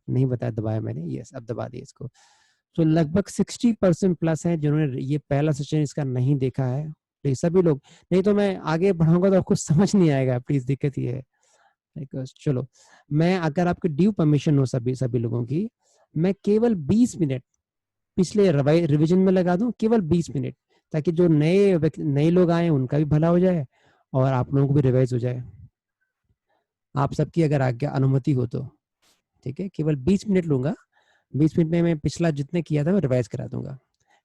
नहीं बताया, दबाया मैंने, यस अब दबा दिया इसको। तो लगभग 60% प्लस है जिन्होंने ये पहला सेशन इसका नहीं देखा है। प्लीज सभी लोग, नहीं तो मैं आगे बढ़ाऊंगा तो आपको समझ नहीं आएगा, प्लीज दिक्कत ये है। चलो, मैं अगर आपकी ड्यू परमिशन हो सभी सभी लोगों की, मैं केवल 20 मिनट पिछले रिवीजन में लगा दूं, केवल 20 मिनट, ताकि जो नए लोग आए उनका भी भला हो जाए और आप लोगों को भी रिवाइज हो जाए। आप सबकी अगर आज्ञा अनुमति हो तो ठीक है, केवल 20 मिनट लूंगा। 20 मिनट में मैं पिछला जितने किया था मैं रिवाइज करा दूंगा।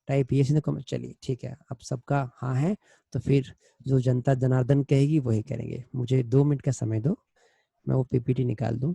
टाइप ये सीधे कमेंट, चलिए ठीक है, अब सबका हाँ है तो फिर जो जनता जनार्दन कहेगी वही करेंगे। मुझे 2 मिनट का समय दो, मैं वो पीपीटी निकाल दूं।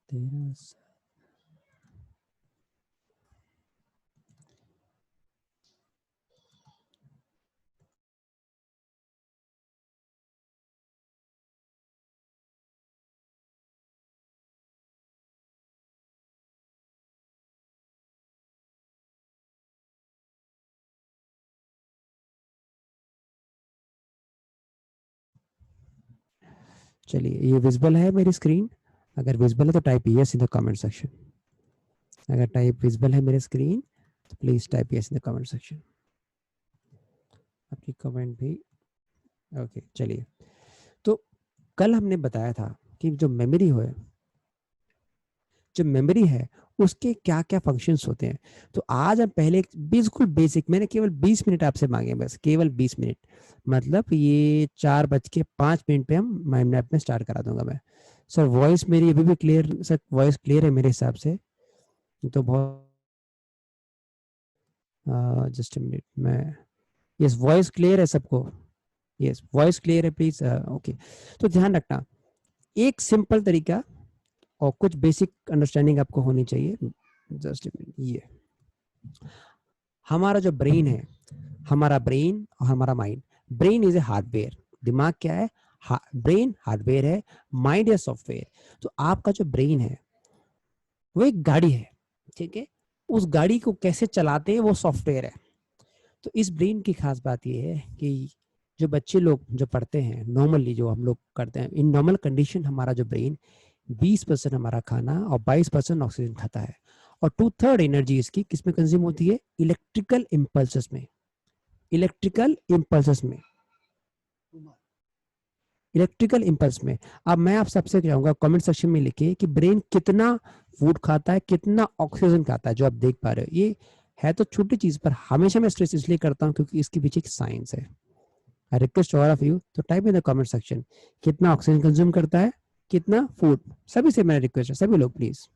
तेरा चलिए, ये विजिबल है मेरी स्क्रीन? अगर विजिबल है तो type yes in the comment section. अगर टाइप विजिबल है मेरी स्क्रीन तो please type yes in the comment section. आपकी कमेंट भी ओके। चलिए, तो कल हमने बताया था कि जो मेमोरी है उसके क्या क्या फंक्शंस होते हैं। तो आज हम पहले बिल्कुल बेसिक, मैंने केवल 20 मिनट आपसे मांगे, बस केवल 20 मिनट, मतलब ये 4:05 पे हम माइंड मैप में स्टार्ट करा दूंगा मैं। सर वॉइस मेरी अभी भी क्लियर, सर वॉइस क्लियर है मेरे हिसाब से? तो बहुत जस्ट अ मिनट, मैं यस वॉइस क्लियर है सबको? यस वॉइस क्लियर है प्लीज, ओके। तो ध्यान रखना, एक सिंपल तरीका और कुछ बेसिक अंडरस्टैंडिंग आपको होनी चाहिए। जस्ट ये हमारा जो ब्रेन है, हमारा ब्रेन और हमारा mind, brain is a hardware, दिमाग क्या है? ब्रेन हार्डवेयर है, माइंड या सॉफ्टवेयर। तो आपका जो ब्रेन है वो एक गाड़ी है, ठीक है, उस गाड़ी को कैसे चलाते हैं वो सॉफ्टवेयर है। तो इस ब्रेन की खास बात यह है कि जो बच्चे लोग जो पढ़ते हैं नॉर्मली, जो हम लोग करते हैं इन नॉर्मल कंडीशन, हमारा जो ब्रेन 20% हमारा खाना और 22% ऑक्सीजन खाता है, और 2/3 एनर्जी इसकी किसमें कंज्यूम होती है? इलेक्ट्रिकल इम्पल्सेस में। इलेक्ट्रिकल इम्पल्सेस में, इलेक्ट्रिकल इम्पल्स में। अब मैं आप सबसे चाहूंगा कमेंट सेक्शन में लिखिए कि ब्रेन कितना फूड खाता है, कितना ऑक्सीजन खाता है। जो आप देख पा रहे हो ये है तो छोटी चीज, पर हमेशा मैं स्ट्रेस इसलिए करता हूँ क्योंकि इसके पीछे एक साइंस है। I request all of you to type in the comment section कितना ऑक्सीजन कंज्यूम करता है, कितना फूड। सभी से मेरा रिक्वेस्ट है, सभी लोग प्लीज,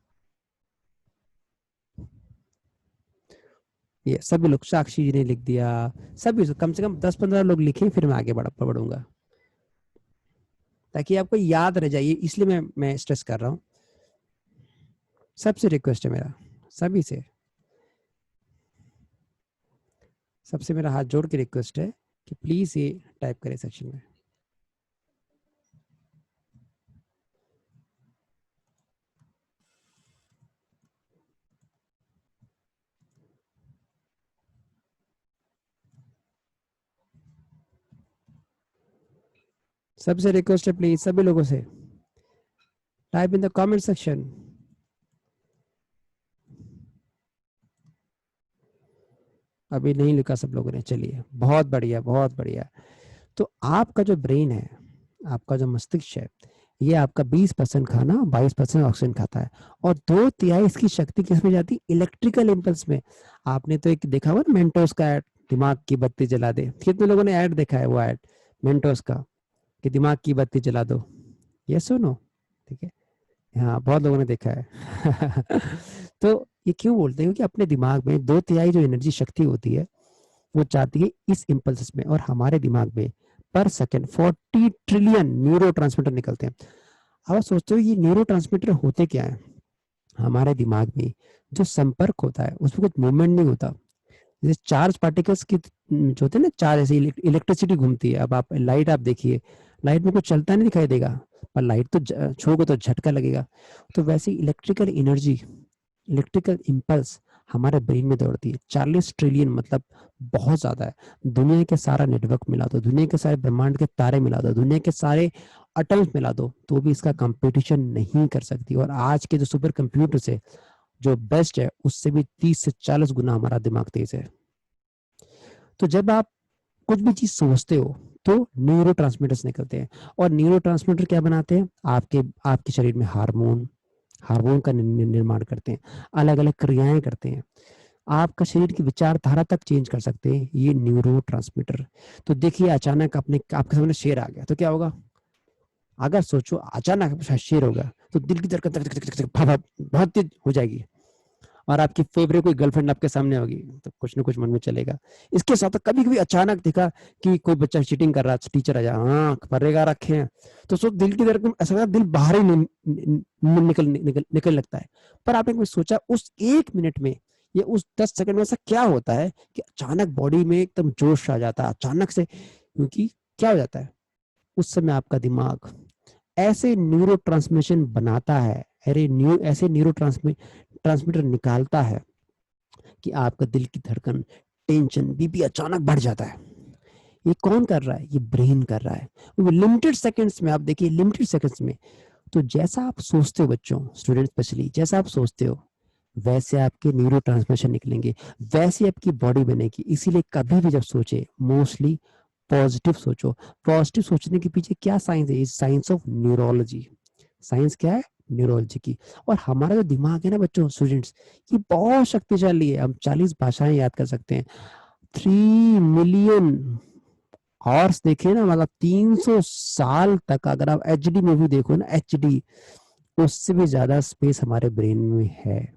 ये सभी लोग, साक्षी जी ने लिख दिया, सभी कम से कम 10-15 लोग लिखें, फिर मैं आगे बढ़ूंगा ताकि आपको याद रह जाए, इसलिए मैं स्ट्रेस कर रहा हूँ। सबसे रिक्वेस्ट है मेरा, सभी से, सबसे मेरा हाथ जोड़ के रिक्वेस्ट है कि प्लीज ये टाइप करें सेक्शन में। सबसे रिक्वेस्ट है प्लीज सभी लोगों से, type in the comment section. अभी नहीं लिखा सब लोगों ने, चलिए बहुत बढ़िया बहुत बढ़िया। तो आपका जो ब्रेन है, आपका जो मस्तिष्क है, ये आपका 20% खाना 22% ऑक्सीजन खाता है, और 2/3 इसकी शक्ति किसमें जाती है? इलेक्ट्रिकल इम्पल्स में। आपने तो एक देखा हुआ ना मेंटोस का ऐड, दिमाग की बत्ती जला दे, कितने लोगों ने ऐड देखा है वो ऐड मेंटोस का कि दिमाग की बत्ती जला दो? ये सुनो, ठीक है, हाँ बहुत लोगों ने देखा है। तो ये क्यों बोलते हैं? क्योंकि अपने दिमाग में 2/3 जो एनर्जी शक्ति होती है वो चाहती है इस इम्पल्स में, और हमारे दिमाग में पर सेकंड 40 ट्रिलियन न्यूरो निकलते हैं। अब आप सोचते हो ये न्यूरोट्रांसमीटर होते क्या है? हमारे दिमाग में जो संपर्क होता है उसमें कुछ मूवमेंट नहीं होता। जैसे चार्ज पार्टिकल्स की जो होते हैं ना, चार्ज ऐसे इलेक्ट्रिसिटी घूमती है। अब आप लाइट आप देखिए, लाइट में कुछ चलता नहीं दिखाई देगा, पर लाइट तो छूओगे तो झटका लगेगा। तो वैसे इलेक्ट्रिकल एनर्जी, इलेक्ट्रिकल इम्पल्स हमारे ब्रेन में दौड़ती है। 40 ट्रिलियन मतलब बहुत ज्यादा है। दुनिया के सारा नेटवर्क मिला दो, दुनिया के सारे ब्रह्मांड के तारे मिला दो, दुनिया के सारे अटम्स मिला दो, तो भी इसका कंपटीशन नहीं कर सकती। और आज के जो सुपर कंप्यूटर्स है, जो बेस्ट है, उससे भी 30 से 40 गुना हमारा दिमाग तेज है। तो जब आप कुछ भी चीज सोचते हो तो न्यूरोट्रांसमीटर्स निकलते हैं। और न्यूरोट्रांसमीटर क्या बनाते हैं? आपके आपके शरीर में हार्मोन, हार्मोन का निर्माण करते हैं, अलग अलग क्रियाएं करते हैं, आपका शरीर की विचारधारा तक चेंज कर सकते हैं ये न्यूरोट्रांसमीटर। तो देखिए, अचानक अपने आपके सामने शेर आ गया तो क्या होगा? अगर सोचो अचानक शेर होगा तो दिल की धड़कन बहुत तेज हो जाएगी। और आपकी फेवरेट कोई गर्लफ्रेंड आपके सामने होगी तो कुछ ना कुछ मन में चलेगा। इसके साथ कभी कभी अचानक देखा कि कोई बच्चा चीटिंग कर रहा है, टीचर आ जाए, हाँ परेगा रखे हैं, तो सो दिल की धड़कन ऐसा दिल बाहर ही निकल लगता है। पर आपने कभी सोचा उस 1 मिनट में या उस 10 सेकंड में ऐसा क्या होता है कि अचानक बॉडी में एकदम जोश आ जाता है अचानक से? क्योंकि क्या हो जाता है उस समय, आपका दिमाग ऐसे न्यूरो ट्रांसमिशन बनाता है, ऐसे न्यूरो ट्रांसमीटर निकालता है कि आपका दिल की धड़कन, टेंशन, बीपी अचानक बढ़ जाता है। ये कौन कर रहा है? ये ब्रेन कर रहा है। वो लिमिटेड सेकंड्स में, आप देखिए लिमिटेड सेकंड्स में। तो जैसा आप सोचते हो बच्चों, स्टूडेंट स्पेशली, जैसा आप सोचते हो वैसे आपके न्यूरो ट्रांसमिशन निकलेंगे, वैसे आपकी बॉडी बनेगी। इसीलिए कभी भी जब सोचे मोस्टली पॉजिटिव सोचो। पॉजिटिव सोचने के पीछे क्या साइंस है? Science of neurology. साइंस क्या है? न्यूरोलॉजी की। और हमारा जो दिमाग है ना बच्चों, स्टूडेंट्स, ये बहुत शक्तिशाली है। हम 40 भाषाएं याद कर सकते हैं। 3 मिलियन हॉर्स देखे ना, मतलब 300 साल तक अगर आप एचडी मूवी देखो ना, एचडी, उससे भी ज्यादा स्पेस हमारे ब्रेन में है,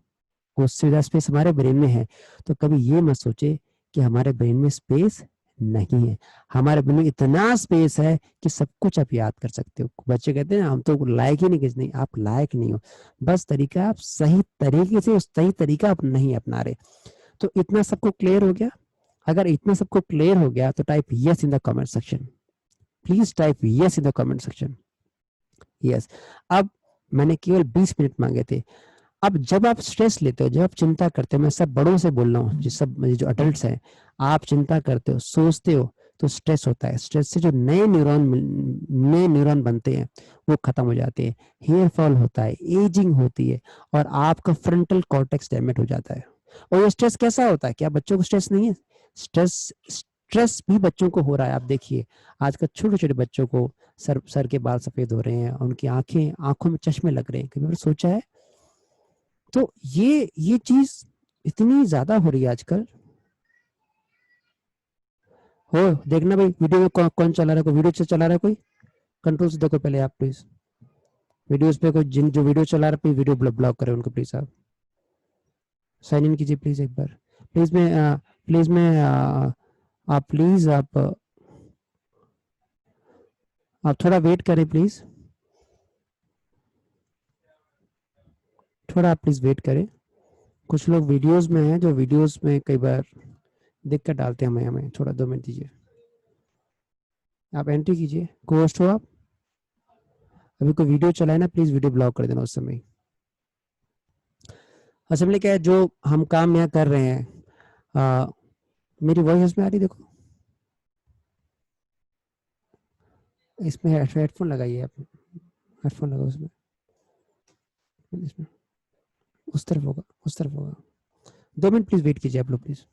उससे ज्यादा स्पेस हमारे ब्रेन में है। तो कभी ये मत सोचे कि हमारे ब्रेन में स्पेस नहीं है। हमारे ब्रेन में इतना स्पेस है कि सब कुछ आप याद कर सकते हो। बच्चे कहते हैं हम तो लायक ही नहीं, किस नहीं, आप लायक नहीं हो। बस तरीका आप सही तरीके से, सही तरीका आप नहीं अपना रहे। तो इतना सबको क्लियर हो गया? अगर इतना सबको क्लियर हो गया तो type yes in the comment section. Please type yes in the comment section. Yes. अब मैंने केवल 20 मिनट मांगे थे। अब जब आप स्ट्रेस लेते हो, जब आप चिंता करते हो, मैं सब बड़ों से बोल रहा हूँ, जो अडल्ट्स हैं, आप चिंता करते हो, सोचते हो, तो स्ट्रेस होता है। स्ट्रेस से जो नए न्यूरॉन बनते हैं वो खत्म हो जाते हैं, हेयर फॉल होता है, एजिंग होती है, और आपका फ्रंटल कॉर्टेक्स डैमेज हो जाता है। और ये स्ट्रेस कैसा होता है? क्या बच्चों को स्ट्रेस नहीं है? स्ट्रेस स्ट्रेस भी बच्चों को हो रहा है। आप देखिए आजकल छोटे छोटे बच्चों को सर के बाल सफेद हो रहे हैं, उनकी आंखों में चश्मे लग रहे हैं। कभी सोचा है? तो ये चीज इतनी ज्यादा हो रही है आजकल। हो देखना भाई, वीडियो में कौन चला रहा है, कोई वीडियो चला रहा है, कोई कंट्रोल से देखो पहले आप प्लीज। वीडियोस पे कोई जिन जो वीडियो चला रहा है वीडियो ब्लॉक करें उनको प्लीज। आप साइन इन कीजिए प्लीज एक बार। प्लीज मैं प्लीज मैं आप प्लीज आप थोड़ा वेट करें प्लीज, थोड़ा आप प्लीज वेट करें। कुछ लोग वीडियोस में हैं, जो वीडियोस में कई बार दिक्कत डालते हैं। हमें हमें थोड़ा 2 मिनट दीजिए। आप एंट्री कीजिए, कोस्ट हो आप। अभी कोई वीडियो चलाए ना, प्लीज वीडियो ब्लॉक कर देना उस समय। असल में क्या है, जो हम काम यहाँ कर रहे हैं, मेरी वॉइस इसमें आ रही? देखो इसमें हेडफोन लगाइए आप, हेडफोन लगाओ उसमें, इसमें उस तरफ होगा, उस तरफ होगा। 2 मिनट प्लीज वेट कीजिए आप लोग प्लीज।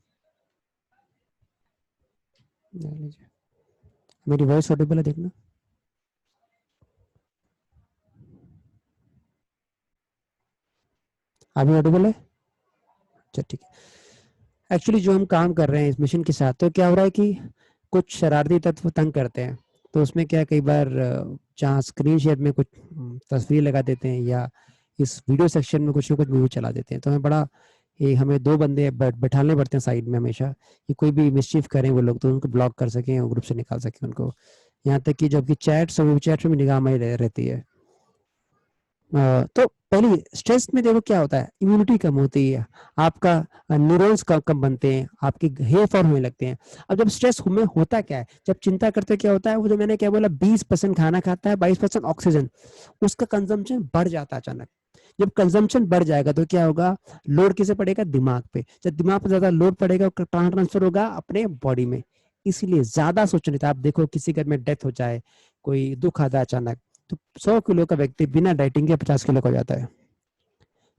मेरी वॉइस ऑडिबल है देखना। अभी ऑडिबल है? अच्छा ठीक है। एक्चुअली जो हम काम कर रहे हैं इस मिशन के साथ, तो क्या हो रहा है कि कुछ शरारती तत्व तंग करते हैं। तो उसमें क्या, कई बार जहाँ स्क्रीन शेयर में कुछ तस्वीर लगा देते हैं, या इस वीडियो सेक्शन में कुछ ना कुछ वीडियो चला देते हैं। तो हमें बड़ा हमें 2 बंदे बैठाने पड़ते हैं साइड में हमेशा, कि कोई भी मिसचीफ करें वो लोग तो उनको ब्लॉक कर सकें और ग्रुप से निकाल सकें उनको। यहाँ तक कि जो आपकी चैट्स है वो चैट में भी निगाह में रहती है। तो पहले स्ट्रेस में देखो क्या होता है, इम्यूनिटी कम होती है, आपका न्यूरॉन्स कम बनते हैं, आपके हेयर फॉल होने लगते हैं। अब जब स्ट्रेस में होता क्या है, जब चिंता करते क्या होता है, वो जो मैंने क्या बोला 20% खाना खाता है, 22% ऑक्सीजन, उसका कंजम्पशन बढ़ जाता है अचानक। जब कंजम्पशन बढ़ जाएगा तो क्या होगा, लोड किसे पड़ेगा, दिमाग पे। जब दिमाग पे ज्यादा लोड पड़ेगा, ट्रांसफर होगा अपने बॉडी में। इसीलिए ज्यादा सोचने था, आप देखो किसी घर में डेथ हो जाए, कोई दुख आता है अचानक, तो 100 किलो का व्यक्ति बिना डाइटिंग के 50 किलो का हो जाता है,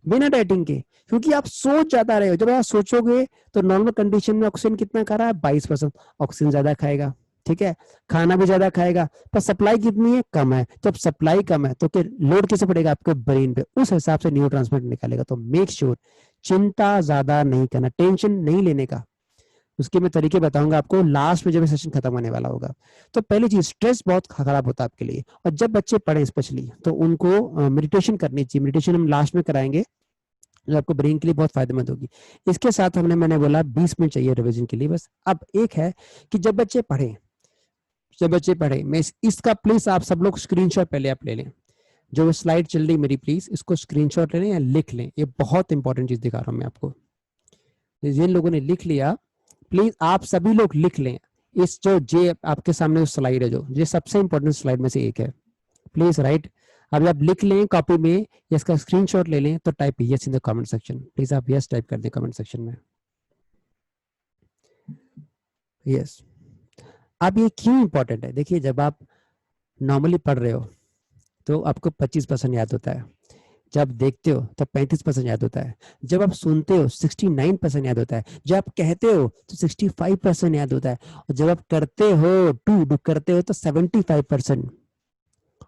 बिना डाइटिंग के। क्योंकि आप सोच ज्यादा रहे हो। जब आप सोचोगे तो नॉर्मल कंडीशन में ऑक्सीजन कितना खा रहा है, 22%, ऑक्सीजन ज्यादा खाएगा, ठीक है, खाना भी ज्यादा खाएगा, पर सप्लाई कितनी है, कम है। जब सप्लाई कम है तो फिर लोड किसे पड़ेगा, आपके ब्रेन पे, उस हिसाब से न्यूरोट्रांसमीटर निकालेगा। तो मेक श्योर चिंता ज्यादा नहीं करना, टेंशन नहीं लेने का। उसके मैं तरीके बताऊंगा आपको लास्ट में जब सेशन खत्म होने वाला होगा। तो पहली चीज, स्ट्रेस बहुत खराब होता है आपके लिए, और जब बच्चे पढ़े स्पेशली तो उनको मेडिटेशन करनी चाहिए। मेडिटेशन हम लास्ट में कराएंगे, जो आपको ब्रेन के लिए बहुत फायदेमंद होगी। इसके साथ मैंने बोला 20 मिनट चाहिए रिवीजन के लिए बस। अब एक है कि जब बच्चे पढ़े, मैं इसका प्लीज आप सब लोग स्क्रीनशॉट पहले आप ले लें। जो स्लाइड चल रही मेरी, प्लीज इसको स्क्रीनशॉट ले लें या लिख लें। ये बहुत इंपॉर्टेंट चीज दिखा रहा हूं मैं आपको। जिन लोगों ने लिख लिया, प्लीज आप सभी लोग लिख लें। इस जो जे आपके सामने जो स्लाइड है, जो ये सबसे इंपॉर्टेंट स्लाइड में से एक है, प्लीज राइट। अब आप लिख लें कॉपी में, इसका स्क्रीनशॉट ले लें, तो type yes in the comment section. Please आप यस टाइप कर दें कमेंट सेक्शन में, यस। अब ये क्यों इंपॉर्टेंट है, देखिए जब आप नॉर्मली पढ़ रहे हो तो आपको 25% याद होता है, जब देखते हो तब 35% याद होता है, जब आप सुनते हो 69% याद होता है, जब आप कहते हो तो 65% याद होता है, और जब आप करते हो डू करते हो तो 75%,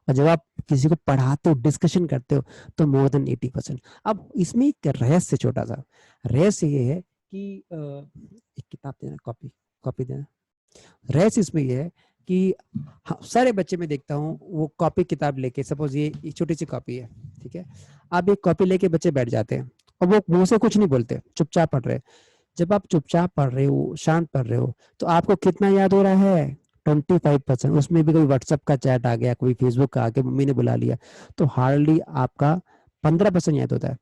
और जब आप किसी को पढ़ाते हो, डिस्कशन करते हो, तो मोर देन 80%। अब इसमें एक रहस्य, छोटा सा रहस्य ये है कि एक किताब देना, कॉपी देना। रहस्य इसमें ये है कि हाँ, सारे बच्चे में देखता हूँ वो कॉपी किताब लेके, सपोज ये छोटी सी कॉपी है, ठीक है, आप एक कॉपी लेके बच्चे बैठ जाते हैं और वो मुंह से कुछ नहीं बोलते, चुपचाप पढ़ रहे हैं। जब आप चुपचाप पढ़ रहे हो, शांत पढ़ रहे हो, तो आपको कितना याद हो रहा है, 25%। उसमें भी कोई व्हाट्सएप का चैट आ गया, कोई फेसबुक का आ गया, मम्मी ने बुला लिया, तो हार्डली आपका 15% याद होता है।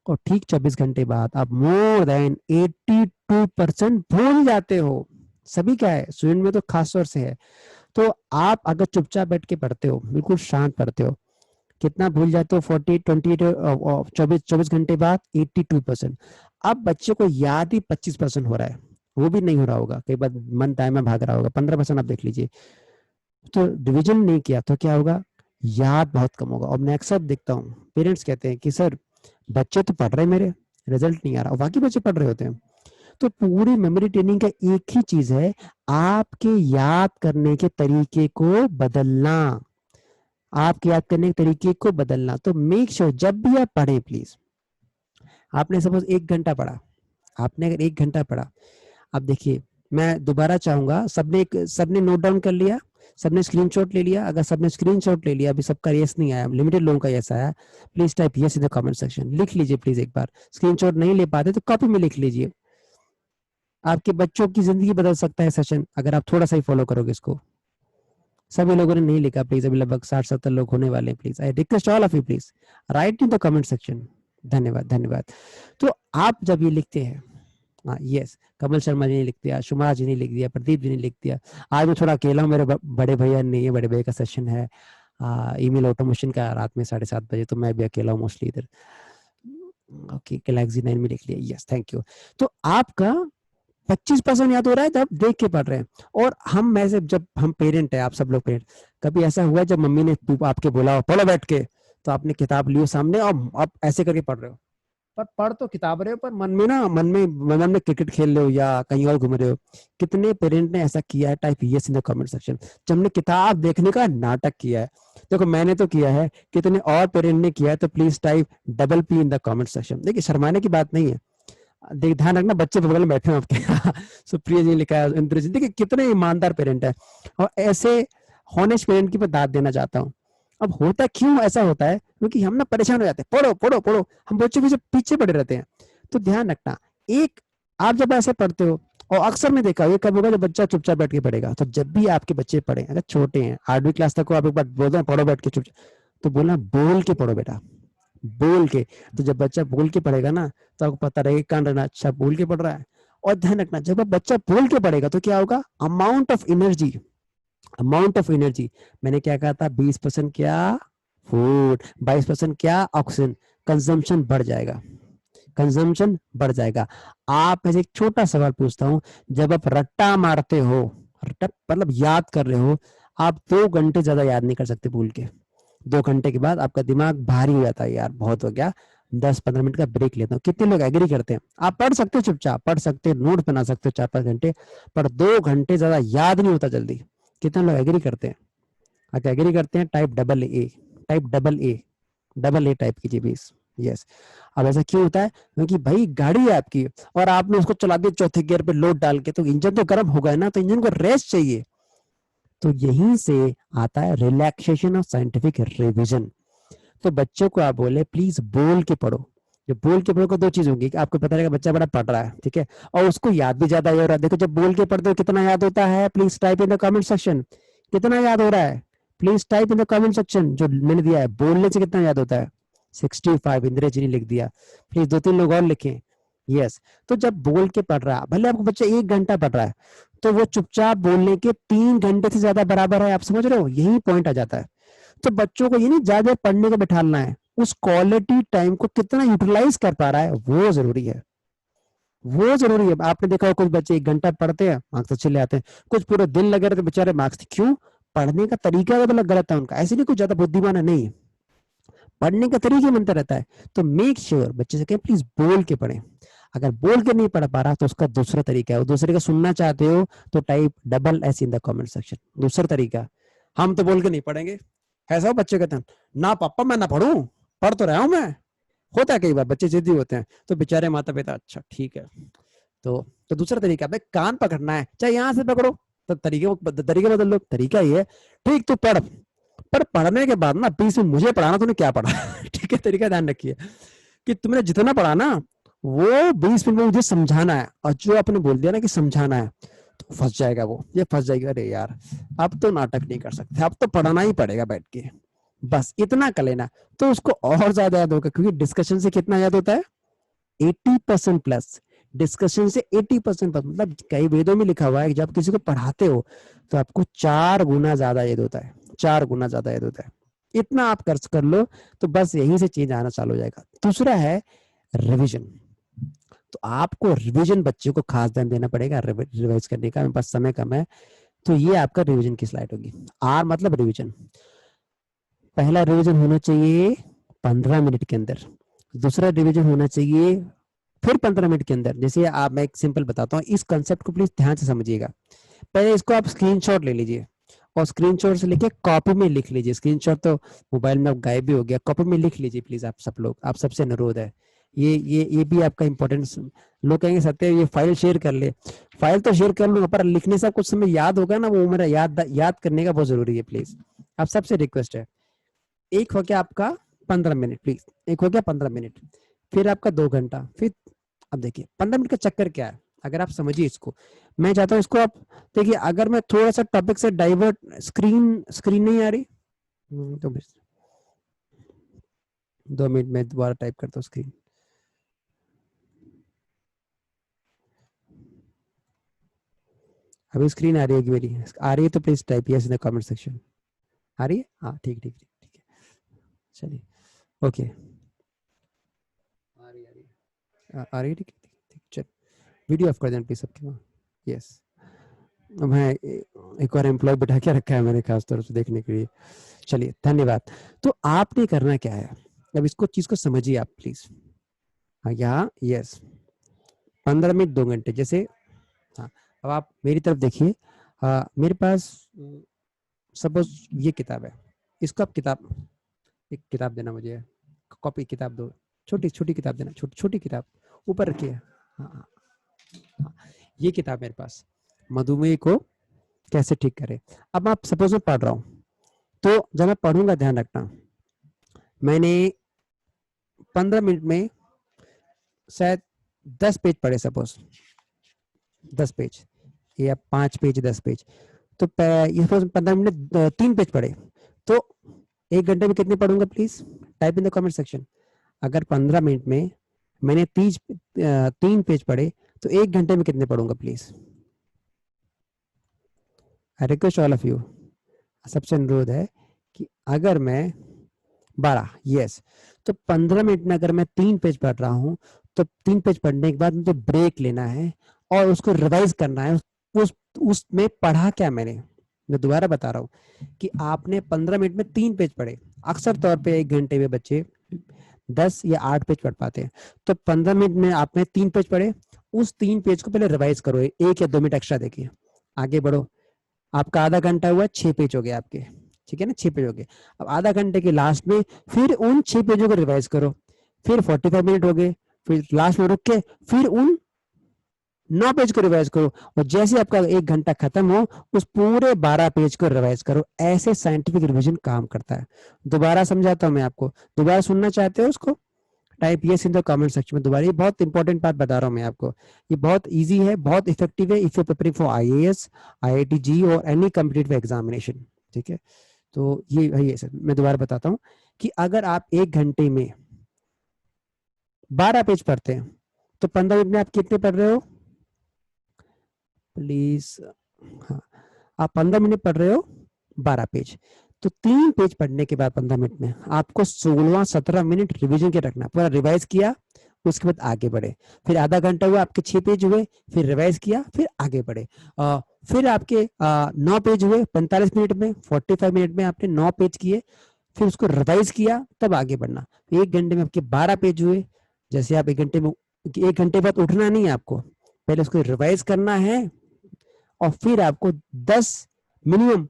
और ठीक 24 घंटे बाद आप मोर देन 82% भूल जाते हो। सभी क्या है, स्टूडेंट में तो खास तौर से है। तो आप अगर चुपचाप बैठ के पढ़ते हो, बिल्कुल शांत पढ़ते हो, कितना भूल जाते हो, 24 घंटे बाद 82%। अब बच्चे को याद ही 25% हो रहा है, वो भी नहीं हो रहा होगा, कई बार मन टाइम में भाग रहा होगा, 15% आप देख लीजिए। तो डिवीजन नहीं किया तो क्या होगा, याद बहुत कम होगा। और मैं अक्सर देखता हूँ पेरेंट्स कहते हैं कि सर बच्चे तो पढ़ रहे हैं, मेरे रिजल्ट नहीं आ रहा, बाकी बच्चे पढ़ रहे होते हैं। तो पूरी मेमोरी ट्रेनिंग का एक ही चीज है, आपके याद करने के तरीके को बदलना, आपके याद करने के तरीके को बदलना। तो मेक श्योर जब भी आप पढ़ें, प्लीज, आपने सपोज 1 घंटा पढ़ा, आपने अगर 1 घंटा पढ़ा, अब देखिए मैं दोबारा चाहूंगा, सबने नोट डाउन कर लिया, सबने स्क्रीनशॉट ले लिया। अगर सबने स्क्रीनशॉट ले लिया, अभी सबका यस नहीं आया, लिमिटेड लोगों का यस आया, please type yes in the comment section, लिख लीजिए प्लीज। एक बार स्क्रीनशॉट नहीं ले पाते तो कॉपी में लिख लीजिए। आपके बच्चों की जिंदगी बदल सकता है सेशन, अगर आप थोड़ा सा ही फॉलो करोगे इसको। सभी लोगों ने नहीं लिखा, प्लीज अभी लगभग 60-70 लोग होने वाले हैं। Please I request all of you, please right in the comment section. धन्यवाद धन्यवाद। तो आप जब ये लिखते हैं, हाँ यस, कमल शर्मा जी ने लिख दिया, शुमार जी ने लिख दिया, प्रदीप जी ने लिख दिया। आज मैं थोड़ा अकेला हूँ, मेरे बड़े भैया नहीं है, बड़े भैया का सेशन है ईमेल ऑटोमेशन का रात में 7:30 बजे, तो मैं भी अकेला हूँ मोस्टली इधर। ओके, गैलेक्सी 9 में लिख लिया, यस थैंक यू। तो आपका 25% याद हो रहा है जब देख के पढ़ रहे हैं। और हम में से जब हम पेरेंट है, आप सब लोग पेरेंट, कभी ऐसा हुआ जब मम्मी ने आपके बोला पढ़ो बैठ के, तो आपने किताब लियो सामने और आप ऐसे करके पढ़ रहे हो, पर पढ़ तो किताब रहे हो, पर मन में क्रिकेट खेल रहे हो या कहीं और घूम रहे हो। कितने पेरेंट ने ऐसा किया है, type yes in the comment section. जब हमने किताब देखने का नाटक किया है, देखो मैंने तो किया है, कितने और पेरेंट ने किया है, तो please type $P in the comment section. देखिए शर्माने की बात नहीं है, देख ध्यान रखना, बच्चे बगल में बैठे हैं आपके सुप्रिया जी लिखा है, इंद्रजीत, देखिए कितने ईमानदार पेरेंट है। और ऐसे हॉनेस्ट पेरेंट की मैं दाद देना चाहता हूँ। अब होता क्यों ऐसा होता है, क्योंकि हम ना परेशान हो जाते हैं, पढ़ो पढ़ो पढ़ो, हम बच्चों के पीछे पड़े रहते हैं। तो ध्यान रखना, एक आप जब ऐसे पढ़ते हो, और अक्सर मैं देखा ये कब होगा, जब बच्चा चुपचाप बैठ के पढ़ेगा। तो जब भी आपके बच्चे पढ़े, अगर छोटे हैं 8वीं क्लास तक को आप एक बार बोल रहे हैं पढ़ो बैठ के चुपचाप, तो बोलना बोल के पढ़ो बेटा, बोल के। तो जब बच्चा बोल के पढ़ेगा ना तो आपको पता रहेगा कान रखना, अच्छा बोल के पढ़ रहा है। और ध्यान रखना जब आप बच्चा बोल के पढ़ेगा तो क्या होगा, अमाउंट ऑफ एनर्जी, मैंने क्या कहा था, 20% क्या फूड, 22% क्या ऑक्सीजन, कंजम्पशन बढ़ जाएगा, कंजम्पशन बढ़ जाएगा। आप ऐसे एक छोटा सवाल पूछता हूं, जब आप रट्टा मारते हो, रट्टा मतलब याद कर रहे हो, आप 2 घंटे ज्यादा याद नहीं कर सकते भूल के। 2 घंटे के बाद आपका दिमाग भारी हो जाता है, यार बहुत हो गया, 10-15 मिनट का ब्रेक लेता हूँ। कितने लोग एग्री करते हैं? आप पढ़ सकते हो, चुपचाप पढ़ सकते हो, नोट बना सकते हो 4-5 घंटे, पर 2 घंटे ज्यादा याद नहीं होता जल्दी। कितने लोग एग्री करते हैं? अगर एग्री करते हैं type double A, type double A type कीजिए प्लीज। यस। अब ऐसा क्यों होता है? क्योंकि भाई गाड़ी है आपकी और आपने उसको चला दिया चौथे गियर पे लोड डाल के, तो इंजन तो गर्म होगा ना, तो इंजन को रेस्ट चाहिए। तो यहीं से आता है रिलैक्सेशन और साइंटिफिक रिवीजन। तो बच्चों को आप बोले प्लीज बोल के पढ़ो। जब बोल के पढ़ोगे 2 चीज होंगी कि आपको पता रहेगा बच्चा बड़ा पढ़ रहा है, ठीक है, और उसको याद भी ज्यादा हो रहा है। देखो जब बोल के पढ़ते हो कितना याद होता है, please type in the comment section, कितना याद हो रहा है, please type in the comment section जो मैंने दिया है, बोलने से कितना याद होता है। 65 इंद्र जी ने लिख दिया, प्लीज 2-3 लोग और लिखें। यस। तो जब बोल के पढ़ रहा है, भले आपको बच्चा 1 घंटा पढ़ रहा है, तो वो चुपचाप बोलने के 3 घंटे से ज्यादा बराबर है। आप समझ रहे हो, यही पॉइंट आ जाता है। तो बच्चों को ये नहीं ज्यादा पढ़ने को बैठाना है, उस क्वालिटी टाइम को कितना यूटिलाइज कर पा रहा है वो जरूरी है, वो जरूरी है। आपने देखा हो कुछ बच्चे 1 घंटा पढ़ते हैं मार्क्स अच्छे ले आते हैं, कुछ पूरे दिन लगे रहते बेचारे मार्क्स, क्यों? पढ़ने का तरीका मतलब गलत है उनका, ऐसे नहीं कुछ ज्यादा बुद्धिमान है, नहीं, पढ़ने का तरीका बनता रहता है। तो मेक श्योर बच्चे से कहें प्लीज बोल के पढ़े। अगर बोल के नहीं पढ़ पा रहा तो उसका दूसरा तरीका है, वो दूसरे का सुनना चाहते हो तो type double S in the comment section, दूसरा तरीका। हम तो बोल के नहीं पढ़ेंगे, ऐसा हो बच्चे कहते हैं ना पापा मैं ना पढ़ूं, पढ़ तो रहा हूं मैं। होता है कई बार बच्चे जिद्दी होते हैं, तो बेचारे माता पिता अच्छा ठीक है, तो दूसरा तरीका भाई कान पकड़ना है चाहे यहां से पकड़ो, तो तरीके बदल लो। तरीका ये ठीक तो पढ़, पर पढ़ने के बाद ना बीच में मुझे पढ़ाना, तूने क्या पढ़ा ठीक है, तरीका ध्यान रखिए कि तुमने जितना पढ़ा ना वो 20 मिनट में मुझे समझाना है, और जो आपने बोल दिया ना कि समझाना है तो फंस जाएगा वो, ये फंस जाएगा, अरे यार अब तो नाटक नहीं कर सकते, अब तो पढ़ाना ही पड़ेगा बैठ के, बस इतना कर लेना। तो उसको और ज्यादा याद होगा, क्योंकि डिस्कशन से कितना याद होता है, 80% प्लस, डिस्कशन से 80% प्लस। मतलब कई वेदों में लिखा हुआ है कि जब किसी को पढ़ाते हो तो आपको 4 गुना ज्यादा याद होता है, 4 गुना ज्यादा याद होता है। इतना आप कर लो तो बस यहीं से चेंज आना चालू हो जाएगा। दूसरा है रिविजन। तो आपको रिवीजन बच्चे को खास ध्यान देना पड़ेगा, रिवाइज करने का। मेरे पास समय कम है, तो ये आपका रिवीजन की स्लाइड होगी। आर मतलब रिवीजन। पहला रिवीजन होना चाहिए 15 मिनट के अंदर, दूसरा रिवीजन होना चाहिए फिर 15 मिनट के अंदर। जैसे आप, मैं एक सिंपल बताता हूँ, इस कंसेप्ट को प्लीज ध्यान से समझिएगा। पहले इसको आप स्क्रीनशॉट ले लीजिए, और स्क्रीनशॉट से लेके कॉपी में लिख लीजिए। स्क्रीनशॉट तो मोबाइल में अब गायब भी हो गया, कॉपी में लिख लीजिए प्लीज आप सब लोग, आप सबसे अनुरोध है। ये भी आपका इंपॉर्टेंट। लोग कहेंगे सत्य ये फाइल शेयर कर ले, फाइल तो शेयर कर लूंगा, पर लिखने से कुछ समय याद होगा ना, वो मेरा याद करने का बहुत जरूरी है। प्लीज आप सबसे रिक्वेस्ट है। एक हो गया आपका 15 मिनट, प्लीज एक हो गया 15 मिनट, फिर आपका 2 घंटा, फिर अब देखिए 15 मिनट का चक्कर क्या है, अगर आप समझिए इसको। मैं चाहता हूँ इसको आप देखिए, अगर मैं थोड़ा सा टॉपिक से डाइवर्ट, स्क्रीन स्क्रीन नहीं आ रही, तो 2 मिनट में दोबारा टाइप करता हूँ स्क्रीन। अभी स्क्रीन आ रही होगी मेरी, आ रही है तो please type yes in the comment section. आ रही है, हाँ ठीक ठीक ठीक ठीक है, चलिए ओके, आ रही है, ठीक है ठीक, चल वीडियो ऑफ कर देना प्लीज सबके वहाँ। यस। मैं एक और एम्प्लॉय बिठा के रखा है मैंने खास तौर से देखने के लिए। चलिए धन्यवाद। तो आपने करना क्या है, अब इसको चीज को समझिए आप प्लीज। हाँ यहाँ यस, 15 मिनट 2 घंटे जैसे। हाँ अब आप मेरी तरफ देखिए, मेरे पास सपोज ये किताब है, इसको आप किताब, एक किताब देना मुझे, कॉपी किताब दो, छोटी छोटी किताब देना, छोटी छोटी किताब ऊपर रखिए। हाँ हाँ हाँ, ये किताब मेरे पास, मधुमेह को कैसे ठीक करे। अब आप सपोज मैं पढ़ रहा हूँ, तो जब मैं पढ़ूंगा ध्यान रखना, मैंने 15 मिनट में शायद 10 पेज पढ़े, सपोज 10 पेज या 5 पेज, 10 पेज, तो ये 15 मिनट 3 पेज पढ़े, तो 1 घंटे में कितने पढ़ूंगा please type in the comment section. अगर 15 मिनट में मैंने 3 पेज पढ़े तो 1 घंटे में कितने पढ़ूंगा please? I request all of you, सबसे अनुरोध है कि अगर मैं 12, यस, तो 15 मिनट में अगर मैं 3 पेज पढ़ रहा हूँ तो 3 पेज पढ़ने के बाद मुझे ब्रेक लेना है और उसको रिवाइज करना है। उसमें पढ़ा क्या मैंने, मैं दोबारा बता रहा हूँ कि आपने 15 मिनट में 3 पेज पढ़े। अक्सर तौर पे 1 घंटे में बच्चे 10 या 8 पेज पढ़ पाते हैं। तो 15 मिनट में आपने 3 पेज पढ़े, उस 3 पेज को पहले रिवाइज करो, 1 या 2 मिनट एक्स्ट्रा देखिए, आगे बढ़ो। आपका आधा घंटा हुआ, 6 पेज हो गए आपके, ठीक है ना, 6 पेज हो गए। अब आधा घंटे के लास्ट में फिर उन 6 पेजों को रिवाइज करो, फिर 45 मिनट हो गए, फिर लास्ट में रुक के फिर उन 9 पेज को रिवाइज करो, और जैसे आपका 1 घंटा खत्म हो उस पूरे 12 पेज को रिवाइज करो। ऐसे साइंटिफिक रिवीजन काम करता है। दोबारा समझाता हूं मैं आपको, दोबारा सुनना चाहते हो उसको, type yes in the comment section में दोबारा। ये बहुत इंपॉर्टेंट बात बता रहा हूँ मैं आपको, ये बहुत इजी है, बहुत इफेक्टिव है if you preparing for IAS, IIT JEE और एनी कॉम्पिटिटिव एग्जामिनेशन, ठीक है। तो ये सर मैं दोबारा बताता हूँ कि अगर आप 1 घंटे में 12 पेज पढ़ते हैं तो 15 मिनट में आप कितने पढ़ रहे हो प्लीज? हाँ, आप 15 मिनट पढ़ रहे हो 12 पेज, तो 3 पेज पढ़ने के बाद 15 मिनट में आपको 16-17 मिनट रिवीजन के रखना, पूरा रिवाइज किया, उसके बाद आगे बढ़े। फिर आधा घंटा हुआ, आपके 6 पेज हुए, फिर रिवाइज किया, फिर आगे बढ़े। फिर आपके 9 पेज हुए 45 मिनट में, 45 मिनट में आपने 9 पेज किए, फिर उसको रिवाइज किया, तब आगे बढ़ना। 1 घंटे में आपके 12 पेज हुए। जैसे आप 1 घंटे बाद उठना नहीं है आपको, पहले उसको रिवाइज करना है और फिर आपको 10 मिनिमम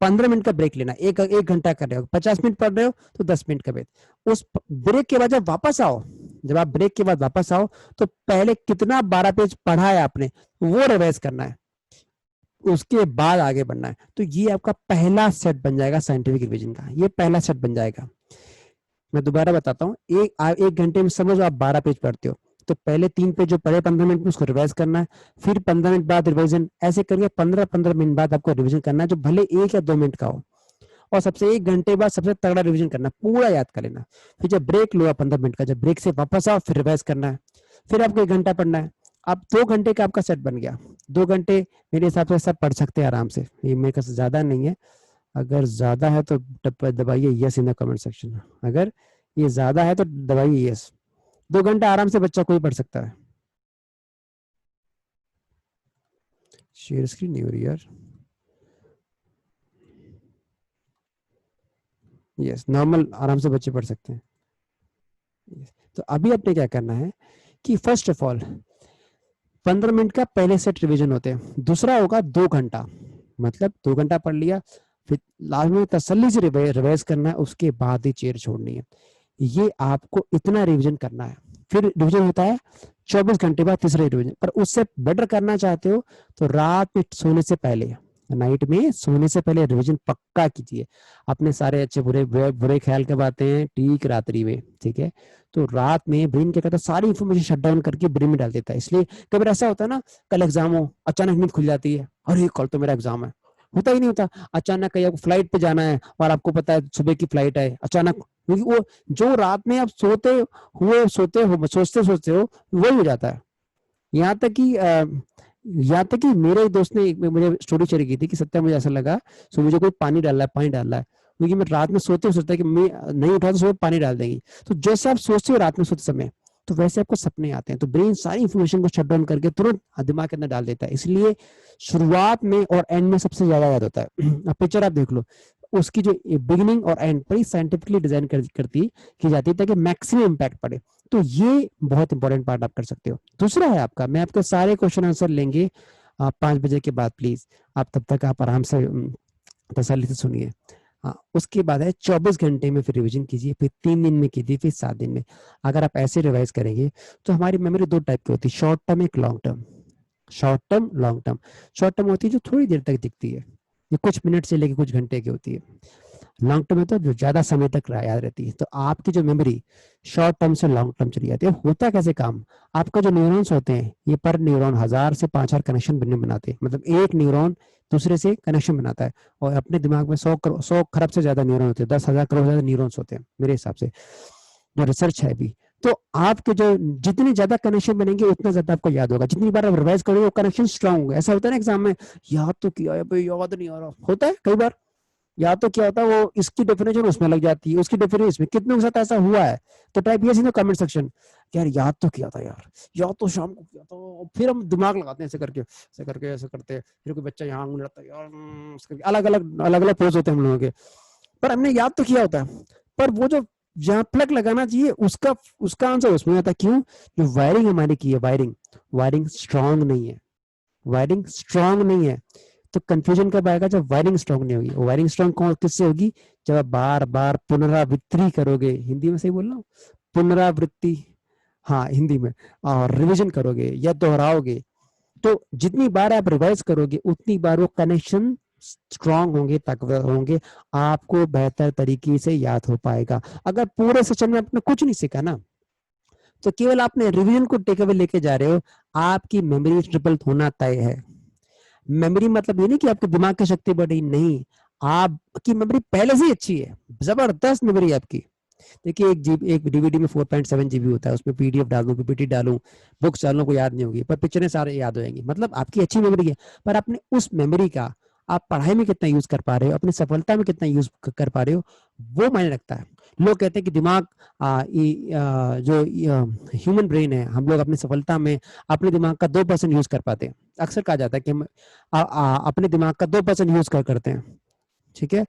15 मिनट का ब्रेक लेना। एक घंटा कर रहे हो, 50 मिनट पढ़ रहे हो तो 10 मिनट का ब्रेक। उस ब्रेक के बाद जब वापस आओ, जब आप ब्रेक के बाद वापस आओ तो पहले कितना 12 पेज पढ़ा है आपने वो रिवाइज करना है, उसके बाद आगे बढ़ना है। तो ये आपका पहला सेट बन जाएगा साइंटिफिक रिवीजन का, ये पहला सेट बन जाएगा। मैं दोबारा बताता हूँ, एक घंटे में समझो आप 12 पेज पढ़ते हो, तो पहले 3 पेज जो पढ़े 15 मिनट में उसको रिवाइज करना है, फिर 15 मिनट बाद रिवीजन, ऐसे करके 15-15 मिनट बाद आपको रिवीजन करना है, जो भले 1 या 2 मिनट का हो। और सबसे 1 घंटे बाद सबसे तगड़ा रिवीजन करना, पूरा याद कर लेना। फिर जब ब्रेक लो 15 मिनट का, जब ब्रेक से वापस आओ फिर रिवाइज करना है, फिर आपको 1 घंटा पढ़ना है। अब 2 घंटे का आपका सेट बन गया। 2 घंटे मेरे हिसाब से सब पढ़ सकते हैं आराम से, ये मेरे पास ज्यादा नहीं है। अगर ज्यादा है तो दबाइए yes in the comment section, अगर ये ज्यादा है तो दबाइए यस। 2 घंटा आराम से बच्चा कोई पढ़ सकता है। शेयर स्क्रीन नहीं हो रही यार। यस, नॉर्मल आराम से बच्चे पढ़ सकते हैं। तो अभी आपने क्या करना है कि फर्स्ट ऑफ ऑल 15 मिनट का पहले सेट रिवीजन होते हैं, दूसरा होगा 2 घंटा, मतलब 2 घंटा पढ़ लिया, फिर लास्ट में तसल्ली से रिवाइज करना है, उसके बाद ही चेयर छोड़नी है। ये आपको इतना रिवीजन करना है। फिर रिवीजन होता है 24 घंटे बाद तीसरा रिवीजन। पर उससे बेटर करना चाहते हो तो रात में सोने से पहले, नाइट में सोने से पहले रिवीजन पक्का कीजिए। अपने सारे अच्छे बुरे बुरे ख्याल कब आते हैं? ठीक रात्रि में, ठीक है। तो रात में ब्रेन क्या करता है, सारी इंफॉर्मेशन शट डाउन करके ब्रेन में डाल देता है। इसलिए कभी ऐसा होता है ना, कल एग्जाम हो, अचानक नींद खुल जाती है, अरे कल तो मेरा एग्जाम है, होता ही नहीं होता। अचानक कहीं आपको फ्लाइट पे जाना है और आपको पता है सुबह की फ्लाइट है, अचानक, क्योंकि वो जो रात में आप सोचते हो वही हो जाता है। यहाँ तक कि मेरे एक दोस्त ने मुझे स्टोरी शेयर की थी कि सत्या मुझे ऐसा लगा सो मुझे कोई पानी डाल रहा है, क्योंकि मैं रात में सोते सोचता है कि मैं नहीं उठा तो सुबह पानी डाल देंगी। तो जैसे आप सोचते हो रात में सोते समय, तो वैसे आपको सपने आते हैं, तो ब्रेन सारी इंफॉर्मेशन को शट डाउन करके तुरंत दिमाग के अंदर डाल देता है। इसलिए शुरुआत में और एंड में सबसे ज्यादा याद होता है। अब पिक्चर आप देख लो, उसकी जो बिगिनिंग और एंड बड़ी साइंटिफिकली डिजाइन की जाती है ताकि मैक्सिमम इम्पैक्ट पड़े। तो ये बहुत इंपॉर्टेंट पार्ट आप कर सकते हो। दूसरा है आपका, मैं आपके सारे क्वेश्चन आंसर लेंगे 5 बजे के बाद, प्लीज आप तब तक आप आराम से तसल्ली से सुनिए। उसके बाद है 24 घंटे में फिर रिवीजन कीजिए, फिर 3 दिन में कीजिए, फिर 7 दिन में। अगर आप ऐसे रिवाइज करेंगे तो हमारी मेमोरी 2 टाइप की होती है, शॉर्ट टर्म एक long term. Short term, long term. Short term होती है जो थोड़ी देर तक दिखती है, ये कुछ मिनट से लेकर कुछ घंटे की होती है। लॉन्ग टर्म में तो जो ज्यादा समय तक याद रहती है। तो आपकी जो मेमोरी शॉर्ट टर्म से लॉन्ग टर्म चली जाती है। होता कैसे काम, आपका जो न्यूरॉन्स होते हैं ये पर न्यूरॉन 1000 से 5000 कनेक्शन बनाते हैं, मतलब एक न्यूरॉन दूसरे से कनेक्शन बनाता है। और अपने दिमाग में 100 खरब से ज्यादा न्यूरॉन होते हैं, 10,000 करोड़ ज्यादा न्यूरॉन्स होते हैं मेरे हिसाब से। जो रिसर्च है भी। तो आपके जो जितने ज्यादा कनेक्शन बनेंगे उतना ज्यादा आपको याद होगा, जितनी बार आप रिवाइज करोगे वो कनेक्शन स्ट्रांग होगा। ऐसा होता है ना एग्जाम में, याद तो किया है भाई, याद नहीं आ रहा, होता है कई बार। या तो क्या होता है, वो इसकी डेफिनेशन उसमें लग जाती है, उसकी डेफिनेशन इसमें। कितनों के साथ ऐसा हुआ है? तो type yes in the comment section, यार याद तो किया था यार, याद तो शाम को किया था। और फिर हम दिमाग लगाते हैं ऐसे करके, ऐसे करके, ऐसे करते हैं, फिर कोई बच्चा यहाँ अंगुल लगाता है यार, अलग अलग पोज होते हैं हम लोगों के, पर हमने याद तो किया होता है। पर वो जो जहाँ प्लग लगाना चाहिए उसका उसका आंसर उसमें आता है। क्यों? जो वायरिंग हमारी की है, वायरिंग वायरिंग स्ट्रांग नहीं है, वायरिंग स्ट्रांग नहीं है। तो कंफ्यूजन कब आएगा? जब वायरिंग स्ट्रांग नहीं होगी। वायरिंग स्ट्रांग कौन किससे होगी? जब आप बार बार पुनरावृत्ति करोगे, हिंदी में सही बोल रहा हूँ, पुनरावृत्ति, हाँ हिंदी में, और रिविजन करोगे या दोहराओगे। तो जितनी बार आप रिवाइज करोगे उतनी बार वो कनेक्शन स्ट्रांग होंगे, ताकतवर होंगे, आपको बेहतर तरीके से याद हो पाएगा। अगर पूरे सेशन में आपने कुछ नहीं सीखा ना, तो केवल आपने रिवीजन को टेक अवे लेके जा रहे हो, आपकी मेमोरी ट्रिपल होना तय है। मेमोरी मतलब ये नहीं कि आपके दिमाग की शक्ति बढ़ी, नहीं, आपकी मेमोरी पहले से ही अच्छी है, जबरदस्त मेमोरी है आपकी। देखिए एक डीवीडी में 4.7 जीबी होता है, उसमें पीडीएफ डालूं, पीपीटी डालूं, बुक्स डालूं, को याद नहीं होगी, पर पिक्चरें सारे याद हो जाएंगी। मतलब आपकी अच्छी मेमोरी है, पर आपने उस मेमोरी का आप पढ़ाई में कितना यूज कर पा रहे हो, अपनी सफलता में कितना यूज कर पा रहे हो, वो मायने रखता है। लोग कहते हैं कि दिमाग जो ह्यूमन ब्रेन है, हम लोग अपनी सफलता में अपने दिमाग का 2% यूज कर पाते हैं। अक्सर कहा जाता है कि हम अपने दिमाग का 2% यूज करते हैं। ठीक है,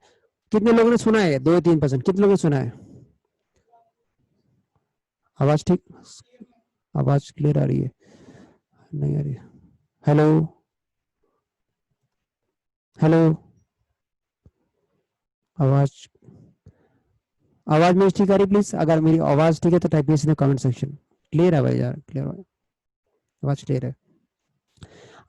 कितने लोगों ने सुना है 2 या 3%? कितने लोगों ने सुना है? आवाज ठीक, आवाज क्लियर आ रही है? नहीं आ रही है? हेलो, हेलो, आवाज, आवाज मेरी ठीक आ रही? प्लीज अगर मेरी आवाज ठीक है तो type yes in the comment section. Clear है भाई यार, क्लियर है, आवाज क्लियर है?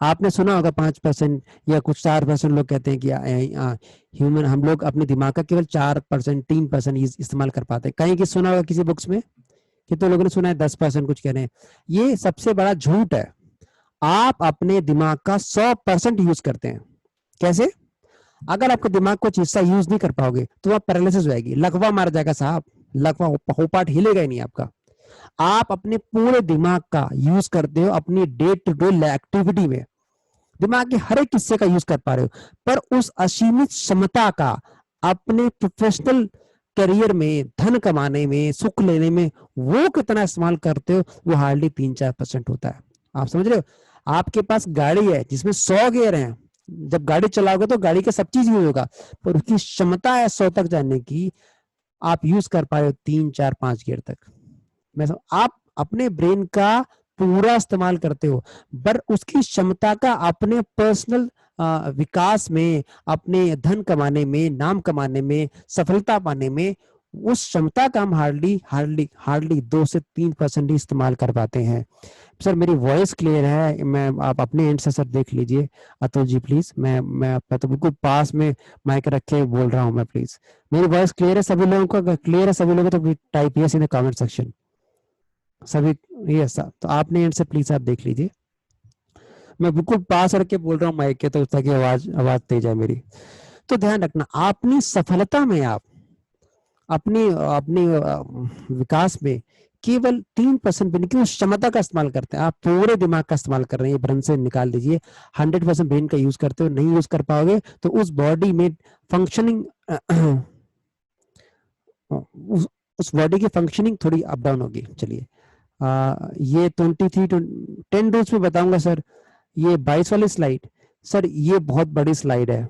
आपने सुना होगा 5% या कुछ 4% लोग कहते हैं कि ह्यूमन, हम लोग अपने दिमाग का केवल 4%, 3% इस्तेमाल कर पाते हैं। कहीं की सुना होगा किसी बुक्स में? कितने लोगों ने सुना है 10% कुछ कह रहे हैं? ये सबसे बड़ा झूठ है। आप अपने दिमाग का 100% यूज करते हैं। कैसे? अगर आपके दिमाग को हिस्सा यूज नहीं कर पाओगे तो आप पैरालिसिस हो जाएगी, लकवा मार जाएगा साहब, लकवा होपाट हिलेगा ही नहीं आपका। आप अपने पूरे दिमाग का यूज करते हो अपनी डे टू डे एक्टिविटी में, दिमाग के हर एक हिस्से का यूज कर पा रहे हो, पर उस असीमित क्षमता का अपने प्रोफेशनल करियर में, धन कमाने में, सुख लेने में, वो कितना इस्तेमाल करते हो, वो हार्डली 3-4% होता है। आप समझ रहे हो? आपके पास गाड़ी है जिसमें 100 गियर हैं, जब गाड़ी चलाओगे तो गाड़ी का सब चीज यूज होगा, पर उसकी क्षमता है 100 तक जाने की, आप यूज कर पाए हो 3-4-5 गियर तक। आप अपने ब्रेन का पूरा इस्तेमाल करते हो, पर उसकी क्षमता का अपने पर्सनल विकास में, अपने धन कमाने में, नाम कमाने में, सफलता पाने में, उस क्षमता का हम हार्डली हार्डली हार्डली 2 से 3% ही इस्तेमाल कर पाते हैं। सर मेरी वॉइस क्लियर है? मैं, आप अपने एंड से सर देख लीजिए। अतुल जी प्लीज, मैं तो बिल्कुल पास में माइक रख के बोल रहा हूँ मैं, प्लीज मेरी वॉइस क्लियर है सभी लोगों को? अगर क्लियर है सभी लोगों को तो type yes in the comment section. सभी यस, तो आपने एंड से प्लीज आप देख लीजिए। मैं बिल्कुल पास रख के बोल रहा हूँ माइक के, तो ताकि आवाज आवाज तेज है मेरी। तो ध्यान रखना, अपनी सफलता में आप अपनी अपनी विकास में केवल 3% ब्रेन की उस क्षमता का इस्तेमाल करते हैं। आप पूरे दिमाग का इस्तेमाल कर रहे हैं, ब्रेन से निकाल दीजिए। 100% ब्रेन का यूज करते हो, नहीं यूज कर पाओगे तो उस बॉडी में फंक्शनिंग उस बॉडी की फंक्शनिंग थोड़ी अप डाउन होगी। चलिए, ये 10 रूल्स में बताऊंगा सर। ये 22 वाली स्लाइड, सर ये बहुत बड़ी स्लाइड है,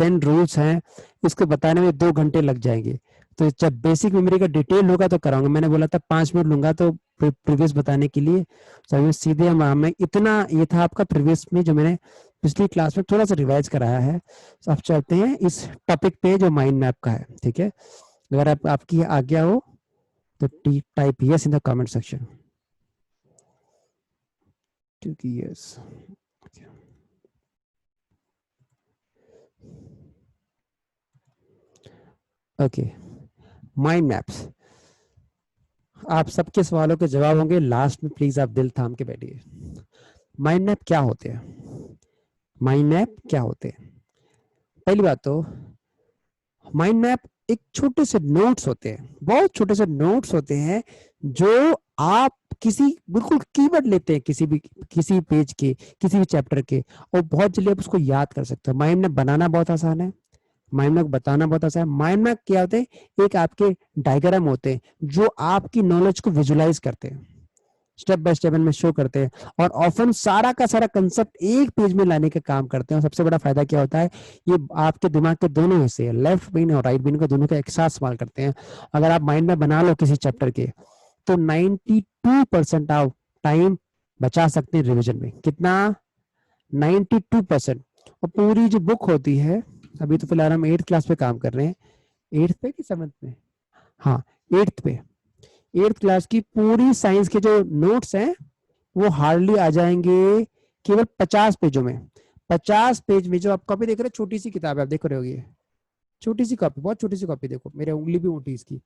10 रूल्स हैं, इसको बताने में 2 घंटे लग जाएंगे। तो जब बेसिक मेमोरी का डिटेल होगा तो कराऊंगा। मैंने बोला था 5 मिनट लूंगा तो प्रीवियस बताने के लिए, तो सीधे हम इतना, ये था आपका प्रीवियस में जो मैंने पिछली क्लास में थोड़ा सा रिवाइज कराया है। तो अब चलते हैं इस टॉपिक पे जो माइंड मैप का है। ठीक है, अगर आपकी आज्ञा हो तो type yes in the comment section, क्योंकि यस। ओके, माइंड मैप्स, आप सबके सवालों के जवाब होंगे लास्ट में, प्लीज आप दिल थाम के बैठिए। माइंड मैप क्या होते हैं? माइंड मैप क्या होते हैं? पहली बात तो, माइंड मैप एक छोटे से नोट्स होते हैं, बहुत छोटे से नोट्स होते हैं जो आप किसी बिल्कुल कीवर्ड लेते हैं किसी पेज के, किसी भी चैप्टर के, और बहुत जल्दी आप उसको याद कर सकते हो। माइंड मैप बनाना बहुत आसान है, माइंड मैप बताना बहुत आसान है। माइंड मैप क्या होते हैं? एक आपके डायग्राम होते हैं जो आपकी नॉलेज को विजुलाइज करते हैं, स्टेप बाय स्टेप में शो करते हैं, और ऑफन सारा का सारा कंसेप्ट एक पेज में लाने का काम करते हैं। और सबसे बड़ा फायदा क्या होता है, ये आपके दिमाग के दोनों हिस्से, लेफ्ट ब्रेन और राइट ब्रेन को, दोनों का एक साथ इस्तेमाल करते हैं। अगर आप माइंड में बना लो किसी चैप्टर के, तो 92% ऑफ टाइम बचा सकते हैं रिविजन में। कितना? 92%। और पूरी जो बुक होती है, अभी तो फिलहाल हम 8th क्लास पे काम कर रहे हैं, 8th पे कि 7th पे, हाँ 8th पे, 8th क्लास की पूरी साइंस के जो नोट्स हैं वो हार्डली आ जाएंगे केवल 50 पेजों में। 50 पेज में जो आप कॉपी देख रहे हैं, छोटी सी किताब है, आप देख रहे होगी, छोटी सी कॉपी, बहुत छोटी सी कॉपी, देखो मेरे उंगली भी मोटी इसकी,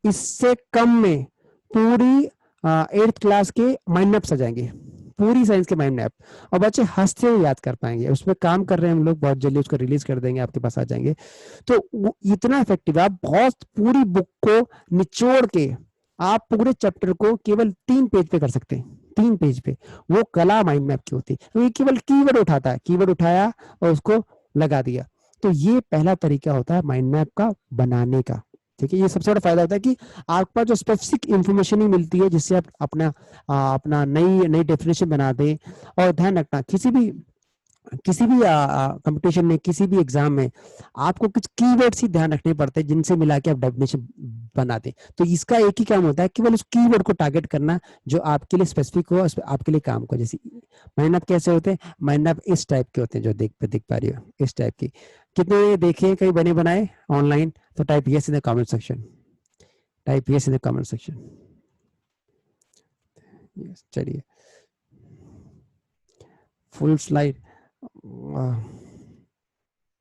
इससे कम में पूरी 8th क्लास के माइंड मैप्स आ जाएंगे, पूरी साइंस के माइंड मैप। और बच्चे हंसते हुए याद कर पाएंगे। उसमें काम कर रहे हैं हम लोग, बहुत जल्दी उसको रिलीज कर देंगे, आपके पास आ जाएंगे। तो वो इतना इफेक्टिव है, आप बहुत पूरी बुक को निचोड़ के आप पूरे चैप्टर को केवल 3 पेज पे कर सकते हैं, 3 पेज पे। वो कला माइंड मैप की होती है। तो ये केवल कीवर्ड उठाता है, कीवर्ड उठाया और उसको लगा दिया। तो ये पहला तरीका होता है माइंड मैप का बनाने का। ठीक है, ये सबसे बड़ा फायदा होता है कि आपके पास जो स्पेसिफिक इंफॉर्मेशन ही मिलती है, जिससे आप अपना नई नई डेफिनेशन बना दें। और ध्यान रखना, किसी भी कंपटीशन में, किसी भी एग्जाम में आपको कुछ कीवर्ड्स ही ध्यान रखने पड़ते हैं, जिनसे मिला के आप डेफिनेशन बना दें। तो इसका एक ही काम होता है, केवल उस कीवर्ड को टारगेट करना जो आपके लिए स्पेसिफिक हो, आपके लिए काम को। जैसे माइंड मैप कैसे होते हैं? माइंड मैप इस टाइप के होते हैं, जो देख पा रही हो, इस टाइप की। कितने देखे कहीं बने बनाए ऑनलाइन? तो type yes in the comment section, type yes in the comment section. चलिए, फुल स्लाइड,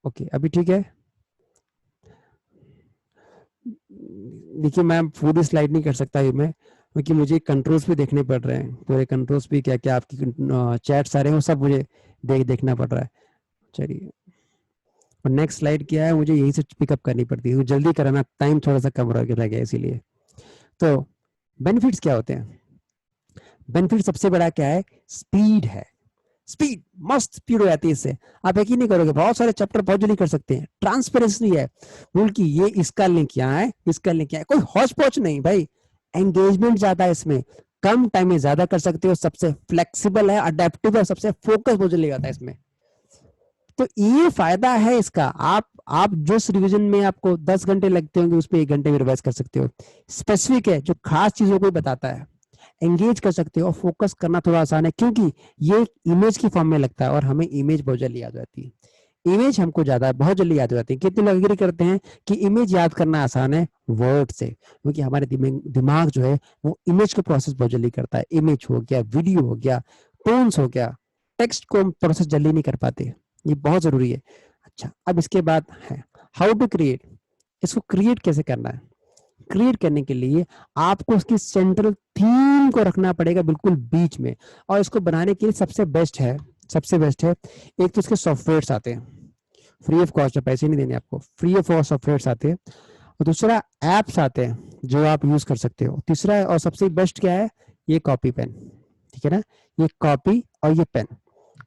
ओके अभी ठीक है। देखिए मैं पूरी स्लाइड नहीं कर सकता मैं, क्योंकि मुझे कंट्रोल्स भी देखने पड़ रहे हैं, पूरे कंट्रोल्स भी, क्या क्या आपकी चैट सारे हैं वो सब मुझे देखना पड़ रहा है। चलिए, और नेक्स्ट स्लाइड क्या है, मुझे यही से पिकअप करनी पड़ती है, जल्दी कराना, टाइम थोड़ा सा कम रह गया इसीलिए। तो बेनिफिट्स क्या होते हैं? बेनिफिट सबसे बड़ा क्या है? स्पीड है। स्पीड, मस्त स्पीड हो जाती है इससे। आप यकीन नहीं करोगे, बहुत सारे चैप्टर बहुत जल्दी कर सकते हैं। ट्रांसपेरेंसी है, बोल कि ये इसका लिंक यहाँ है, इसका लिंक यहाँ है, कोई हौच पौच नहीं भाई। एंगेजमेंट ज्यादा है इसमें, कम टाइम में ज्यादा कर सकते हो, सबसे फ्लेक्सिबल है, अडेप्टिव है, सबसे फोकस बहुत जल्दी आता है इसमें। तो ये फायदा है इसका। आप जो रिवीजन में आपको 10 घंटे लगते होंगे, उस पर 1 घंटे में रिवाइज कर सकते हो। स्पेसिफिक है, जो खास चीजों को बताता है, एंगेज कर सकते हो, और फोकस करना थोड़ा आसान है, क्योंकि ये इमेज की फॉर्म में लगता है, और हमें इमेज बहुत जल्दी याद हो जाती है। इमेज हमको ज्यादा बहुत जल्दी याद हो जाती है। कितने लोग एग्री करते हैं कि इमेज याद करना आसान है वर्ड से? क्योंकि हमारे दिमाग जो है वो इमेज को प्रोसेस बहुत जल्दी करता है। इमेज हो गया, वीडियो हो गया, टोन्स हो गया, टेक्स्ट को हम प्रोसेस जल्दी नहीं कर पाते। ये बहुत जरूरी है। अच्छा, अब इसके बाद है हाउ टू क्रिएट। इसको क्रिएट कैसे करना है? क्रिएट करने के लिए आपको उसकी सेंट्रल थीम को रखना पड़ेगा बिल्कुल बीच में। और इसको बनाने के लिए सबसे बेस्ट है, एक तो इसके सॉफ्टवेयर्स आते हैं, फ्री ऑफ कॉस्ट है, पैसे नहीं देने आपको, फ्री ऑफ कॉस्ट सॉफ्टवेयर्स आते हैं। और दूसरा एप्स आते हैं जो आप यूज कर सकते हो। तीसरा और सबसे बेस्ट क्या है? ये कॉपी पेन। ठीक है ना, ये कॉपी और ये पेन।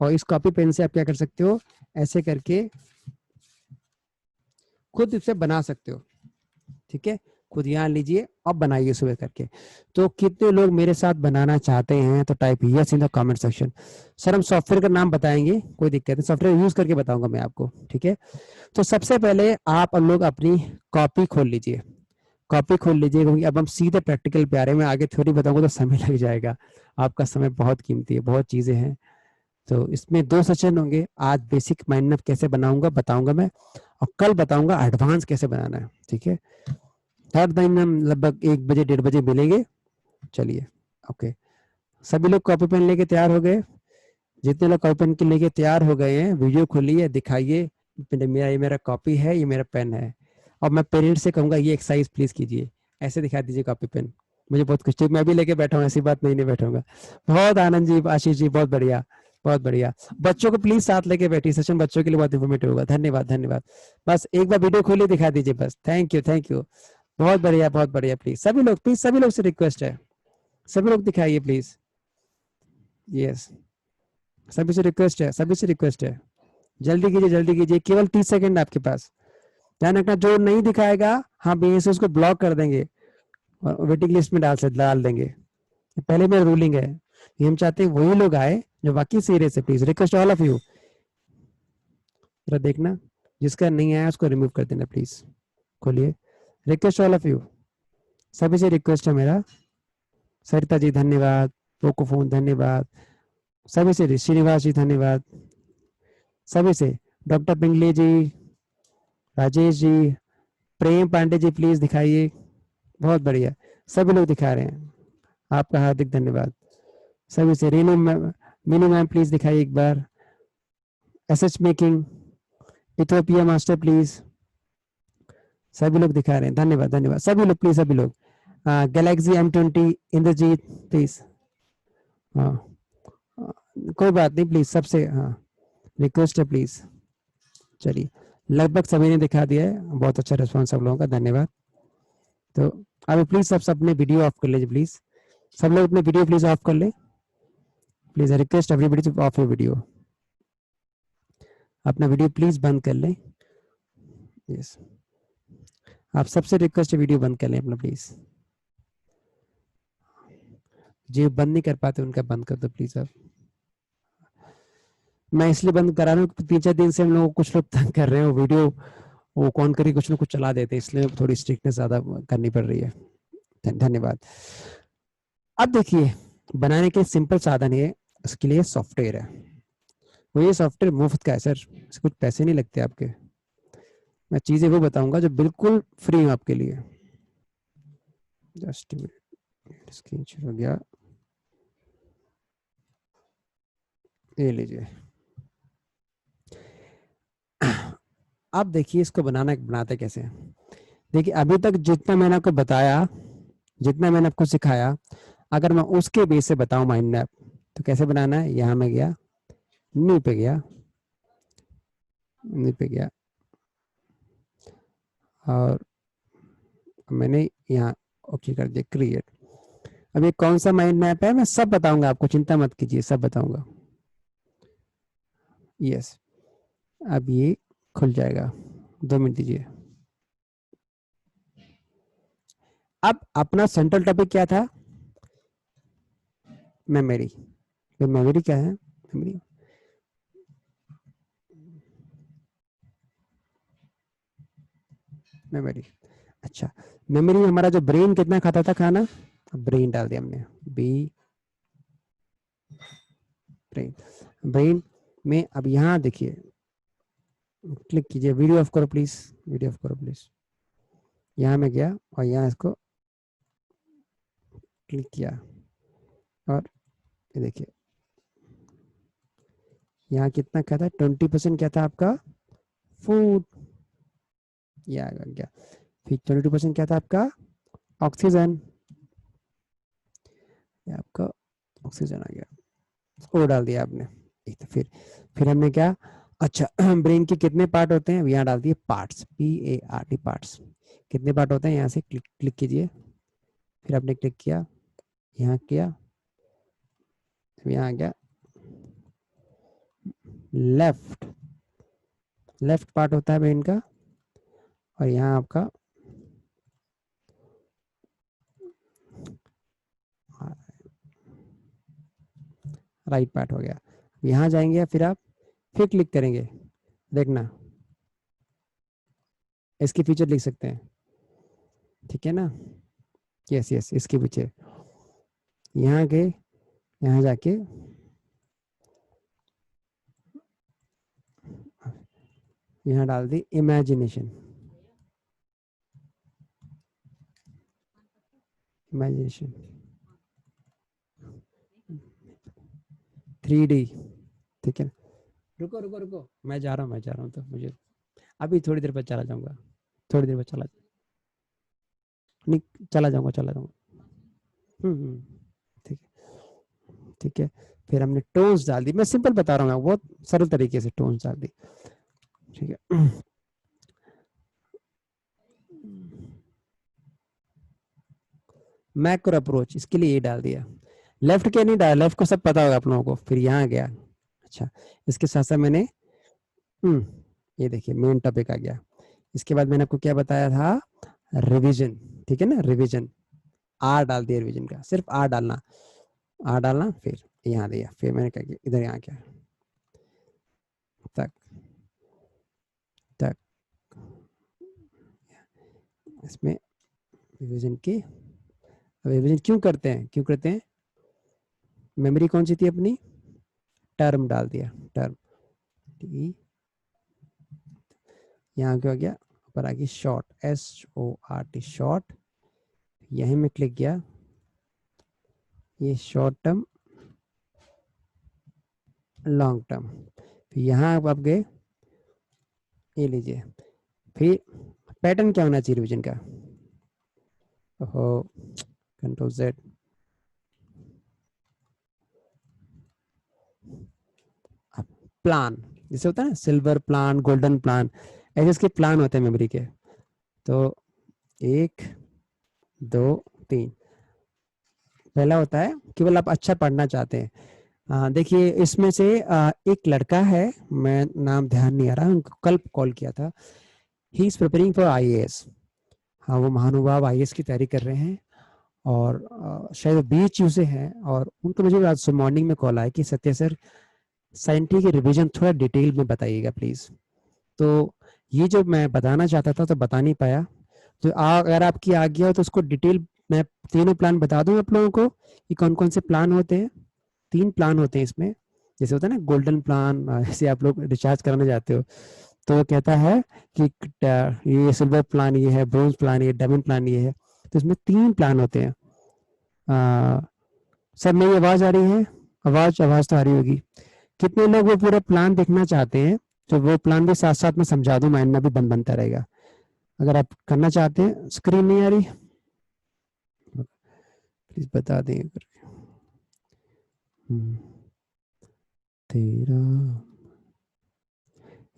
और इस कॉपी पेन से आप क्या कर सकते हो, ऐसे करके खुद इसे बना सकते हो। ठीक है, खुद यहाँ लीजिए और बनाइए सुबह करके। तो कितने लोग मेरे साथ बनाना चाहते हैं? तो type yes in the comment section. Sir हम सॉफ्टवेयर का नाम बताएंगे, कोई दिक्कत नहीं, सॉफ्टवेयर यूज करके बताऊंगा मैं आपको। ठीक है, तो सबसे पहले आप लोग अपनी कॉपी खोल लीजिए, क्योंकि अब हम सीधे प्रैक्टिकल पे आ रहे हैं। मैं आगे थ्योरी बताऊंगा तो समय लग जाएगा, आपका समय बहुत कीमती है, बहुत चीजें हैं। तो इसमें 2 सेशन होंगे। आज बेसिक माइंड मैप कैसे बताऊंगा मैं, और कल बताऊंगा एडवांस कैसे बनाना है। ठीक है, हर दिन हम लगभग 1 बजे 1:30 बजे मिलेंगे। चलिए, ओके, सभी लोग कॉपी पेन लेके तैयार हो गए? जितने लोग कॉपी पेन के लेके तैयार हो गए हैं, वीडियो खोलिए, दिखाइए, मेरा कॉपी है, ये मेरा पेन है। और मैं पेरेंट्स से कहूंगा ये एक्सरसाइज प्लीज कीजिए, ऐसे दिखा दीजिए कॉपी पेन। मुझे बहुत खुशी, मैं भी लेके बैठा हूँ, ऐसी बात नहीं बैठाऊंगा। बहुत आनंद जी, आशीष जी, बहुत बढ़िया। बहुत बढ़िया। बच्चों को प्लीज साथ लेके बैठिए, सेशन बच्चों के लिए बहुत इन्फॉर्मेटिव होगा। धन्यवाद धन्यवाद। बस एक बार वीडियो खोलिए दिखा दीजिए बस। Thank you thank you. बहुत बढ़िया बहुत बढ़िया। प्लीज सभी लोग, प्लीज सभी लोग से रिक्वेस्ट है, सभी लोग दिखाइए प्लीज। यस, सभी से रिक्वेस्ट है, सभी से रिक्वेस्ट है। जल्दी कीजिए जल्दी कीजिए, केवल 30 सेकंड आपके पास। ध्यान रखना जो नहीं दिखाएगा हाँ बी से उसको ब्लॉक कर देंगे और वेटिंग लिस्ट में डाल देंगे। पहले मेरा रूलिंग है, ये हम चाहते हैं वही लोग आए जो बाकी सीरियस है। Please request all of you, जरा देखना जिसका नहीं आया उसको रिमूव कर देना प्लीज। खोलिए, रिक्वेस्ट ऑल ऑफ यू, सभी से रिक्वेस्ट है मेरा। सरिता जी धन्यवाद, पोको फोन धन्यवाद, सभी से श्रीनिवास जी धन्यवाद, सभी से डॉक्टर पिंगले जी, राजेश जी, प्रेम पांडे जी प्लीज दिखाइए। बहुत बढ़िया, सभी लोग दिखा रहे हैं, आपका हार्दिक धन्यवाद। सभी से Reenu ma'am, Meenu ma'am please दिखाइए एक बार। S H making, Ethiopia master please, सभी लोग दिखा रहे हैं। धन्यवाद धन्यवाद सभी लोग, प्लीज सभी लोग। Galaxy M20 Indrajeet please. हाँ कोई बात नहीं, प्लीज सबसे हाँ रिक्वेस्ट है प्लीज। चलिए लगभग सभी ने दिखा दिया है, बहुत अच्छा रिस्पॉन्स सब लोगों का, धन्यवाद। तो अभी प्लीज सब अपने वीडियो ऑफ कर लीजिए प्लीज, सब लोग अपने वीडियो प्लीज ऑफ कर ले please. Request everybody two of your video, अपना वीडियो प्लीज बंद कर लें। यस, आप सबसे रिक्वेस्ट है वीडियो बंद कर लें अपना प्लीज। जो बंद नहीं कर पाते उनका बंद कर दो प्लीज। आप, मैं इसलिए बंद करा रहा हूँ 3-4 दिन से हम लोग कुछ लोग तंग कर रहे हैं, वीडियो वो कौन करी कुछ ना कुछ चला देते हैं, इसलिए थोड़ी स्ट्रिक्टनेस ज्यादा करनी पड़ रही है। धन्यवाद। अब देखिए बनाने के सिंपल साधन है, इसके लिए सॉफ्टवेयर है। वो ये सॉफ्टवेयर मुफ्त का है सर, इससे कुछ पैसे नहीं लगते आपके। मैं चीजें वो बताऊंगा जो बिल्कुल फ्री है आपके लिए। जस्ट स्क्रीन शेयर हो गया, ये लीजिए। अब देखिए इसको बनाते कैसे हैं। देखिए अभी तक जितना मैंने आपको बताया, जितना मैंने आपको सिखाया, अगर मैं उसके बेस से बताऊं माइंड मैप तो कैसे बनाना है। यहाँ मैं गया, न्यू पे गया, न्यू पे गया और मैंने यहाँ ओके कर दिया क्रिएट। अब ये कौन सा माइंड मैप है मैं सब बताऊंगा आपको, चिंता मत कीजिए, सब बताऊंगा। यस, अब ये खुल जाएगा, 2 मिनट दीजिए। अब अपना सेंट्रल टॉपिक क्या था, मेमोरी। मेमोरी क्या है, मेमोरी मेमोरी। अच्छा, मेमोरी में हमारा जो ब्रेन कितना खाता था खाना, ब्रेन डाल दिया हमने, बी ब्रेन। ब्रेन में अब यहाँ देखिए, क्लिक कीजिए, वीडियो ऑफ करो प्लीज, वीडियो ऑफ करो प्लीज। यहाँ मैं गया और यहाँ इसको क्लिक किया और ये देखिए यहाँ कितना क्या था, 20% क्या था आपका, फूड। ये आ गया। फिर 22% क्या था आपका, ऑक्सीजन। ये आपका ऑक्सीजन आ गया, वो डाल दिया आपने। तो फिर हमने क्या, अच्छा ब्रेन के कितने पार्ट होते हैं, यहाँ डाल दिए पार्ट्स, PART पार्ट्स। कितने पार्ट होते हैं, यहाँ से क्लिक कीजिए। फिर आपने क्लिक किया, यहाँ किया, यहाँ आ गया लेफ्ट, लेफ्ट पार्ट होता है ब्रेन का, और यहाँ आपका राइट पार्ट हो गया। यहाँ जाएंगे फिर आप फिर क्लिक करेंगे, देखना इसके फीचर लिख सकते हैं, ठीक है ना। यस यस, इसके पीछे यहाँ के, यहाँ जाके यहाँ डाल दी इमेजिनेशन, इमेजिनेशन 3D, ठीक है। रुको रुको रुको, मैं जा रहा हूँ तो मुझे अभी थोड़ी देर बाद चला जाऊंगा, थोड़ी देर बाद चला, नहीं चला जाऊंगा। ठीक है ठीक है। फिर हमने टोन्स डाल दी, मैं सिंपल बता रहा हूँ, बहुत सरल तरीके से टोन्स डाल दी, ठीक है। मैक्रो अप्रोच, इसके लिए ये डाल दिया। लेफ्ट के नहीं डाला, लेफ्ट को सब पता होगा आप लोगों को। फिर यहाँ गया, अच्छा इसके साथ साथ मैंने ये देखिए मेन टॉपिक आ गया। इसके बाद मैंने आपको क्या बताया था, रिवीजन, ठीक है ना, रिवीजन, आर डाल दिया रिवीजन का, सिर्फ आर डालना, आर डालना, फिर यहाँ दिया, फिर मैंने क्या किया, इधर यहाँ क्या तक तक इसमें रिवीजन की, रिवीजन क्यों करते हैं, क्यों करते हैं, मेमोरी कौन सी थी अपनी, टर्म डाल दिया, टर्म, यहाँ क्या हो गया, ऊपर आ गई शॉर्ट, SORT शॉर्ट, यहीं में क्लिक किया, ये शॉर्ट टर्म, लॉन्ग टर्म, फिर यहाँ आप गए, ये लीजिए, फिर पैटर्न क्या होना चाहिए रिवीजन का, ओहो कंट्रोल Z, प्लान, जैसे होता है ना सिल्वर प्लान, गोल्डन प्लान, ऐसे इसके प्लान होते हैं मेमोरी के। तो 1 2 3, पहला होता है केवल आप अच्छा पढ़ना चाहते हैं। देखिए इसमें से एक लड़का है, मैं नाम ध्यान नहीं आ रहा, उनको कल कॉल किया था, he is preparing for IAS। हाँ वो महानुभाव IAS की तैयारी कर रहे हैं, और शायद BHU से हैं, और उनको मुझे आज मॉर्निंग में कॉल आया कि सत्य सर साइंटिफिक रिवीजन थोड़ा डिटेल में बताइएगा प्लीज। तो ये जो मैं बताना चाहता था तो बता नहीं पाया, तो अगर आपकी आ गया हो तो उसको डिटेल मैं तीनों प्लान बता दूं आप लोगों को कि कौन कौन से प्लान होते हैं। 3 प्लान होते हैं इसमें, जैसे होता है ना गोल्डन प्लान, जैसे आप लोग रिचार्ज कराने जाते हो तो वो कहता है कि ये सिल्वर प्लान ये है, ब्रोंज प्लान ये, डायमंड प्लान ये है। तो इसमें 3 प्लान होते हैं। सर मेरी आवाज आ रही है, आवाज तो आ रही होगी। कितने लोग वो पूरा प्लान देखना चाहते हैं, तो वो प्लान भी साथ साथ में समझा दूं, माइंड में भी बनता रहेगा। अगर आप करना चाहते हैं, स्क्रीन नहीं आ रही प्लीज बता दें अगर। तेरा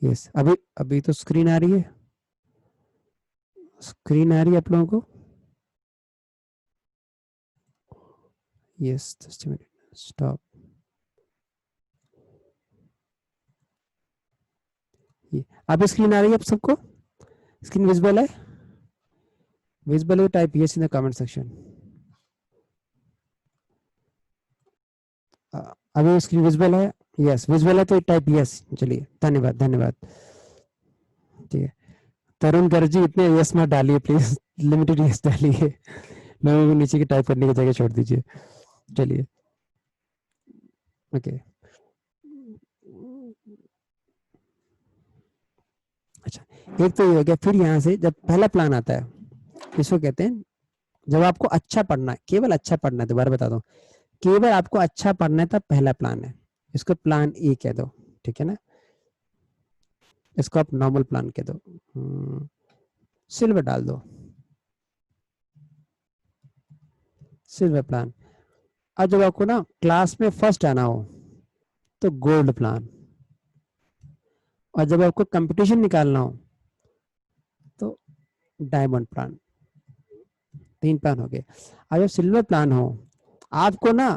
यस, अभी अभी तो स्क्रीन आ रही है, स्क्रीन आ रही है आप लोगों को, yes just a minute, stop. ये अब स्क्रीन आ रही है आप सबको, स्क्रीन विजिबल है, विजिबल है type yes in the comment section. अभी स्क्रीन विजिबल है, यस विजिबल है तो टाइप यस, चलिए धन्यवाद धन्यवाद, ठीक है। तरुण गर्ग जी इतने यस मत डालिए प्लीज, लिमिटेड यस डालिए, लोगों को नीचे की टाइप करने की जगह छोड़ दीजिए, चलिए ओके। अच्छा एक तो ये हो गया, फिर यहाँ से जब पहला प्लान आता है, इसको कहते हैं जब आपको अच्छा पढ़ना है, केवल अच्छा पढ़ना है, दोबारा बता दो, केवल आपको अच्छा पढ़ना है तब पहला प्लान है, इसको प्लान ए कह दो, ठीक है ना, इसको आप नॉर्मल प्लान कह दो, सिल्वर डाल दो, सिल्वर प्लान। अब जब आपको ना क्लास में फर्स्ट आना हो तो गोल्ड प्लान, और जब आपको कंपटीशन निकालना हो तो डायमंड प्लान। 3 प्लान हो गए। अब जब सिल्वर प्लान हो, आपको ना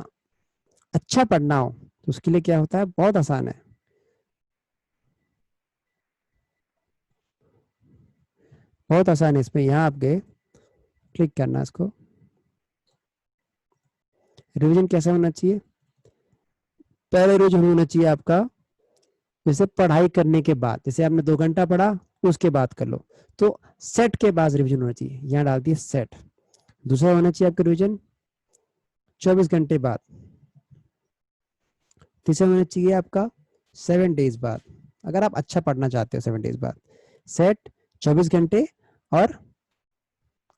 अच्छा पढ़ना हो तो उसके लिए क्या होता है, बहुत आसान है, बहुत आसान है। इसमें यहाँ आप गए, क्लिक करना इसको, रिवीजन कैसा होना चाहिए, पहले रिवीजन होना चाहिए आपका जैसे पढ़ाई करने के बाद, जैसे आपने 2 घंटा पढ़ा उसके बाद कर लो, तो सेट के बाद रिवीजन होना चाहिए, यहाँ डाल दिए सेट। दूसरा होना चाहिए आपका रिवीजन 24 घंटे बाद। तीसरा होना चाहिए आपका 7 डेज बाद, अगर आप अच्छा पढ़ना चाहते हो 7 डेज बाद, सेट 24 घंटे और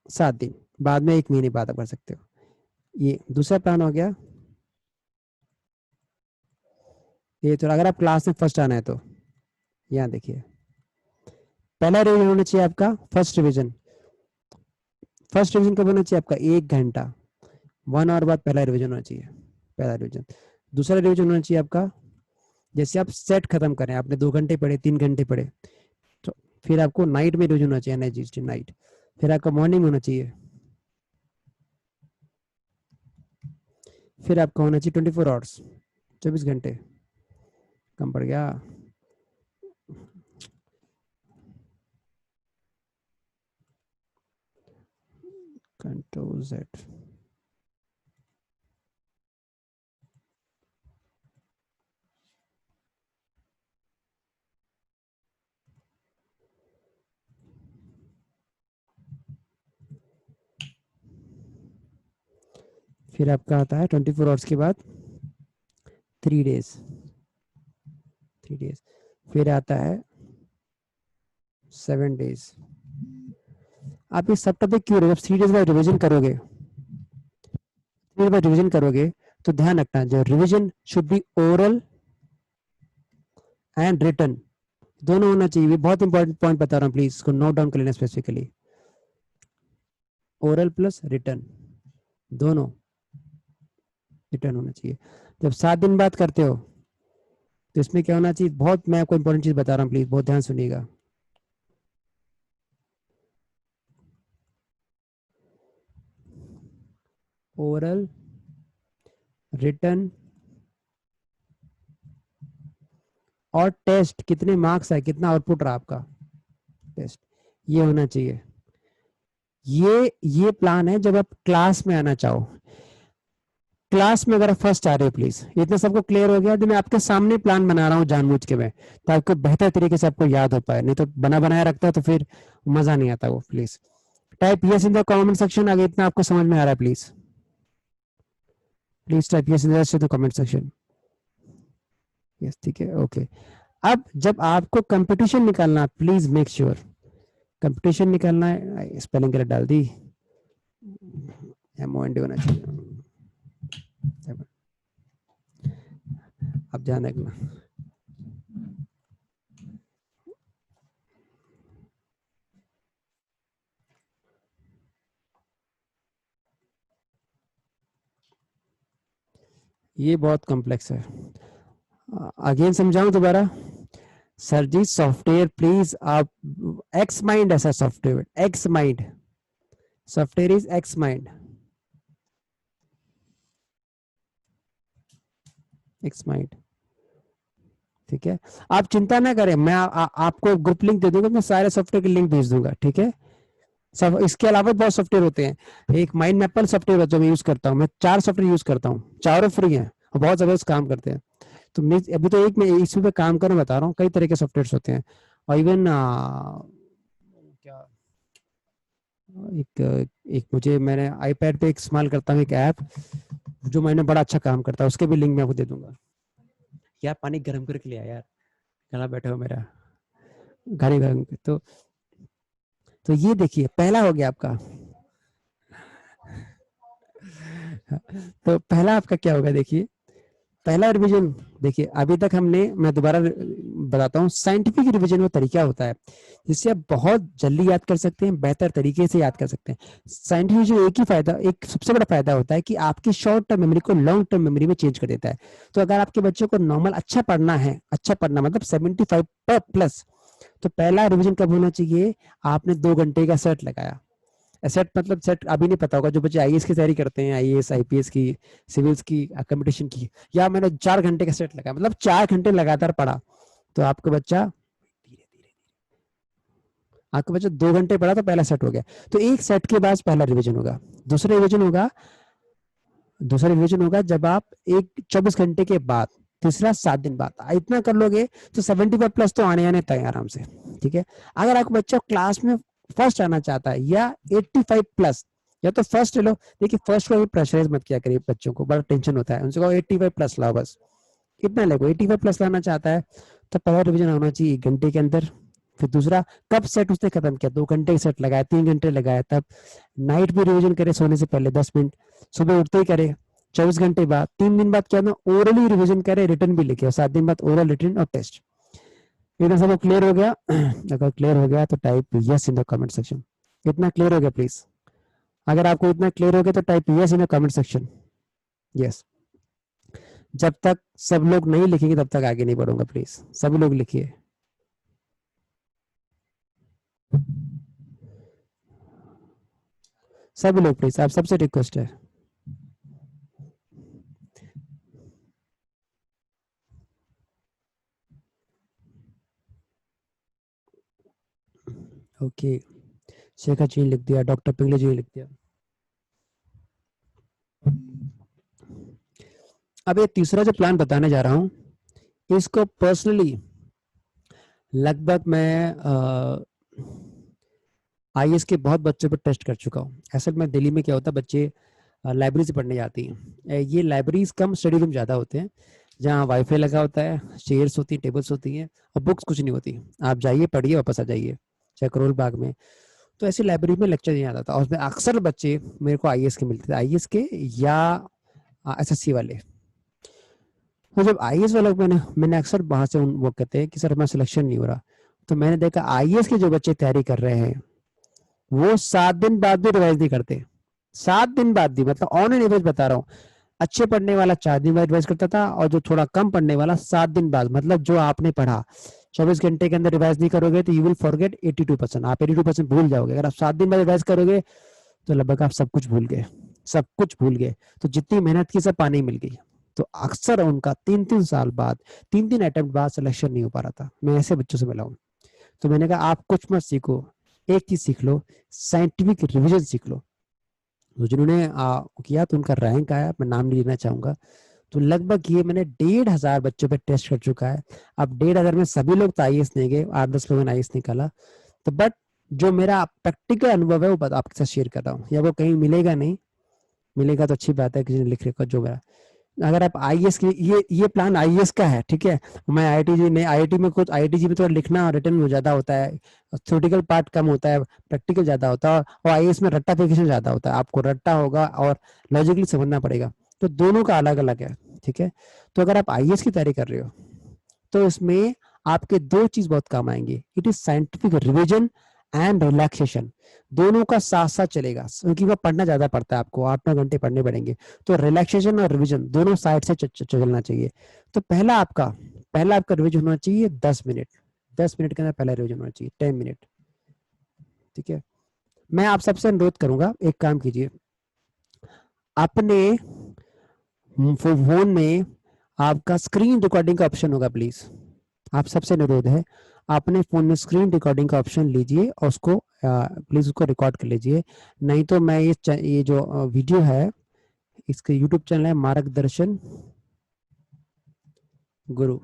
7 दिन बाद में, 1 महीने बाद आप कर सकते हो। ये दूसरा प्लान हो गया। ये तो अगर आप क्लास में फर्स्ट आना है तो यहाँ देखिए, पहला रिवीजन होना चाहिए आपका फर्स्ट रिवीजन। फर्स्ट रिवीजन कब होना चाहिए आपका, 1 घंटा, 1 आवर बाद पहला रिवीजन होना चाहिए, पहला रिवीजन। दूसरा रिविजन होना चाहिए आपका, जैसे आप सेट खत्म करें, आपने 2 घंटे पढ़े, 3 घंटे पढ़े, तो फिर आपको नाइट में रिविजन होना चाहिए, एनआईजीएसटी नाइट, फिर आपका मॉर्निंग होना चाहिए, फिर आपका होना चाहिए 24 आवर्स, 24 घंटे। कम पड़ गया। Control Z. फिर आपका आता है 24 आवर्स के बाद 3 डेज, 3 डेज, फिर आता है 7 डेज। आप इस सब टॉपिक क्यों, जब 3 डेज बाद रिविजन करोगे, 3 बार रिविजन करोगे, तो ध्यान रखना जो revision should be oral and written, दोनों होना चाहिए। बहुत इंपॉर्टेंट पॉइंट बता रहा हूँ, प्लीज इसको नोट डाउन कर लेना स्पेसिफिकली। ओरल प्लस रिटन, दोनों रिटर्न होना चाहिए। जब 7 दिन बाद करते हो तो इसमें क्या होना चाहिए, बहुत मैं आपको इंपॉर्टेंट चीज बता रहा हूँ, प्लीज बहुत ध्यान सुनिएगा। ओरल, रिटन और टेस्ट, कितने मार्क्स है, कितना आउटपुट रहा आपका टेस्ट, ये होना चाहिए। ये प्लान है जब आप क्लास में आना चाहो। क्लास में अगर आप फर्स्ट आ रहे हो, प्लीज इतना सबको क्लियर हो गया, तो मैं आपके सामने प्लान बना रहा हूँ जानबूझ के मैं, ताकि बेहतर तरीके से आपको याद हो पाए, नहीं तो बना बनाया रखता है तो फिर मजा नहीं आता वो। Please type yes in the comment section, अगर इतना आपको समझ में आ रहा है please, please type yes in the comment section. Yes, ठीक है, ओके। अब जब आपको कंपटीशन निकालना, प्लीज मेक श्योर कंपटीशन निकालना है, स्पेलिंग गलत डाल दी, MOND होना चाहिए। अब ध्यान रखना, ये बहुत कॉम्प्लेक्स है। अगेन समझाऊं दोबारा, सर जी सॉफ्टवेयर प्लीज आप, एक्स माइंड ऐसा software, x mind software is x mind, x mind, ठीक है। आप चिंता ना करें, मैं आपको ग्रुप लिंक दे दूंगा, मैं सारे सॉफ्टवेयर की लिंक भेज दूंगा, ठीक है। सब इसके अलावा बहुत सॉफ्टवेयर होते हैं, एक माइंड मैपल सॉफ्टवेयर है जो मैं यूज करता हूँ, मैं 4 सॉफ्टवेयर यूज करता हूँ, चारों फ्री हैं और बहुत जबरदस्त काम करते हैं। तो मैं अभी तो एक मैं इसी पे काम कर बता रहा हूँ, कई तरह के सॉफ्टवेयर होते हैं। और इवन क्या, एक एक मुझे, मैंने आईपैड पे इस्तेमाल करता हूँ एक ऐप, जो मैंने बड़ा अच्छा काम करता है, उसके भी लिंक मैं आपको दे दूंगा। यार पानी गर्म करके लिया यार, गला बैठा हो मेरा, गाड़ी गर्म। तो ये देखिए पहला हो गया आपका। तो पहला आपका क्या होगा, देखिए पहला रिवीजन, देखिए अभी तक हमने, मैं दोबारा बताता हूँ, साइंटिफिक रिवीजन वो तरीका होता है जिससे आप बहुत जल्दी याद कर सकते हैं, बेहतर तरीके से याद कर सकते हैं। साइंटिफिक रिवीजन एक ही फायदा, एक सबसे बड़ा फायदा होता है कि आपकी शॉर्ट टर्म मेमोरी को लॉन्ग टर्म मेमोरी में चेंज कर देता है। तो अगर आपके बच्चों को नॉर्मल अच्छा पढ़ना है, अच्छा पढ़ना मतलब 75 प्लस, तो पहला रिवीजन कब होना चाहिए, आपने 2 घंटे का सेट लगाया। सेट मतलब सेट अभी नहीं पता होगा, जो बच्चे आईएएस की तैयारी करते हैं, आईएएस आईपीएस की, सिविल्स की, कंपटीशन की, या मैंने 4 घंटे का सेट लगाया, मतलब 4 घंटे लगातार पढ़ा, तो आपका बच्चा, आपका बच्चा 2 घंटे पढ़ा तो पहला सेट हो गया। तो एक सेट के बाद पहला रिवीजन होगा। दूसरा रिवीजन होगा, दूसरा रिवीजन होगा जब आप एक 24 घंटे के बाद, तीसरा 7 दिन बाद, इतना कर लोगे तो 75 प्लस तो आने आने तय आराम से, ठीक है। अगर आपका बच्चा क्लास में फर्स्ट आना चाहता है, या 85 प्लस, या तो फर्स्ट ले लो। देखिए फर्स्ट को प्रेशराइज मत किया करिए, बच्चों को बड़ा टेंशन होता है, उनसे कहो 85 प्लस लाओ बस, कितना लगो 85 प्लस लाना चाहता है, तो पहला रिवीजन होना चाहिए 1 घंटे के अंदर। फिर दूसरा, कब सेट उसने खत्म किया, 2 घंटे सेट लगाया, 3 घंटे लगाया, तब नाइट में रिवीजन करे सोने से पहले 10 मिनट, सुबह उठते ही करे, 24 घंटे बाद, 3 दिन बाद क्या ना ओरली रिवीजन करे, रिटर्न भी लिखे, 7 दिन बाद ओरल, रिटर्न और टेस्ट। इतना सबको क्लियर हो गया? अगर क्लियर हो गया तो type yes in the comment section. इतना क्लियर हो गया प्लीज? अगर आपको इतना क्लियर हो गया तो type yes in the comment section. Yes. जब तक सब लोग नहीं लिखेंगे तब तक आगे नहीं बढ़ूंगा, प्लीज सब लोग लिखिए। सब लोग प्लीज, आप सबसे रिक्वेस्ट है। ओके, शेखर जी ने लिख दिया, डॉक्टर पिंगले जी ने लिख दिया। अब ये तीसरा जो प्लान बताने जा रहा हूं, इसको पर्सनली लगभग मैं आईएएस के बहुत बच्चों पर टेस्ट कर चुका हूँ। असल में दिल्ली में क्या होता है, बच्चे लाइब्रेरी से पढ़ने जाती हैं। ये लाइब्रेरीज कम, स्टडी रूम ज़्यादा होते हैं, जहाँ वाईफाई लगा होता है, चेयर्स होती हैं, टेबल्स होती हैं, और बुक्स कुछ नहीं होती। आप जाइए, पढ़िए, वापस आ जाइए, चाहे करोल बाग में। तो ऐसी लाइब्रेरी में लेक्चर नहीं आता था, और उसमें अक्सर बच्चे मेरे को आईएएस के मिलते थे, आईएएस के या एसएससी वाले। तो जब आईएएस वालों को मैंने अक्सर वहां से वो कहते हैं कि सर हमारा सिलेक्शन नहीं हो रहा, तो मैंने देखा आईएएस के जो बच्चे तैयारी कर रहे हैं वो 7 दिन बाद भी रिवाइज नहीं करते। 7 दिन बाद भी, मतलब ऑन एन एवरेज बता रहा हूँ, अच्छे पढ़ने वाला 4 दिन बाद रिवाइज करता था, और जो थोड़ा कम पढ़ने वाला 7 दिन बाद। मतलब जो आपने पढ़ा 24 घंटे के अंदर रिवाइज नहीं करोगे तो यू विल फॉरगेट 82%, आप 82% भूल जाओगे। अगर आप 7 दिन बाद रिवाइज करोगे तो लगभग आप सब कुछ भूल गए, सब कुछ भूल गए। तो जितनी मेहनत की सब पानी मिल गई। तो अक्सर उनका 3-3 साल बाद, 3-3 अटेम्प्ट बाद सिलेक्शन नहीं हो पा रहा था। मैं ऐसे बच्चों से मिला हूँ। तो मैंने कहा आप कुछ मत सीखो, एक चीज सीख लो, साइंटिफिक रिविजन सीख लो। तो जिन्होंने किया तो उनका रैंक आया, मैं नाम नहीं लेना चाहूंगा। तो लगभग ये मैंने 1,500 बच्चों पे टेस्ट कर चुका है। अब 1,500 में सभी लोग तो आईएएस नहीं गए, 8-10 लोगों ने आईएएस निकाला। तो बट जो मेरा प्रैक्टिकल अनुभव है वो आपके साथ शेयर कर रहा हूँ। या वो कहीं मिलेगा नहीं, मिलेगा तो अच्छी बात है, किसी ने लिख रखा जो मेरा। अगर आप आईएएस की, ये प्लान आईएएस का है, ठीक है। मैं आईआईटी जी में, आईआईटी में कुछ, आईआईटी जी में थोड़ा लिखना और रिटर्न ज्यादा होता है, थ्योरेटिकल पार्ट कम होता है, प्रैक्टिकल ज्यादा होता है, और आईएएस में रट्टाफिकेशन ज्यादा होता है, आपको रट्टा होगा और लॉजिकली समझना पड़ेगा। तो दोनों का अलग अलग है, ठीक है। तो अगर आप आईएएस की तैयारी कर रहे हो तो इसमें आपके 2 चीज बहुत काम आएंगे, it is scientific revision and relaxation. दोनों का साथ साथ चलेगा, क्योंकि वो पढ़ना ज्यादा पड़ता है, आपको 8-9 घंटे पढ़ने पड़ेंगे। तो रिलैक्सेशन और रिविजन दोनों साइड से चलना चाहिए। तो पहला आपका रिविजन होना चाहिए 10 मिनट। 10 मिनट के अंदर पहला रिविजन होना चाहिए, 10 मिनट, ठीक है। मैं आप सबसे अनुरोध करूंगा, एक काम कीजिए, अपने फोन में आपका स्क्रीन रिकॉर्डिंग का ऑप्शन होगा, प्लीज आप सबसे अनुरोध है, अपने फोन में स्क्रीन रिकॉर्डिंग का ऑप्शन लीजिए और उसको प्लीज उसको रिकॉर्ड कर लीजिए। नहीं तो मैं ये जो वीडियो है, इसके यूट्यूब चैनल है मार्गदर्शन गुरु,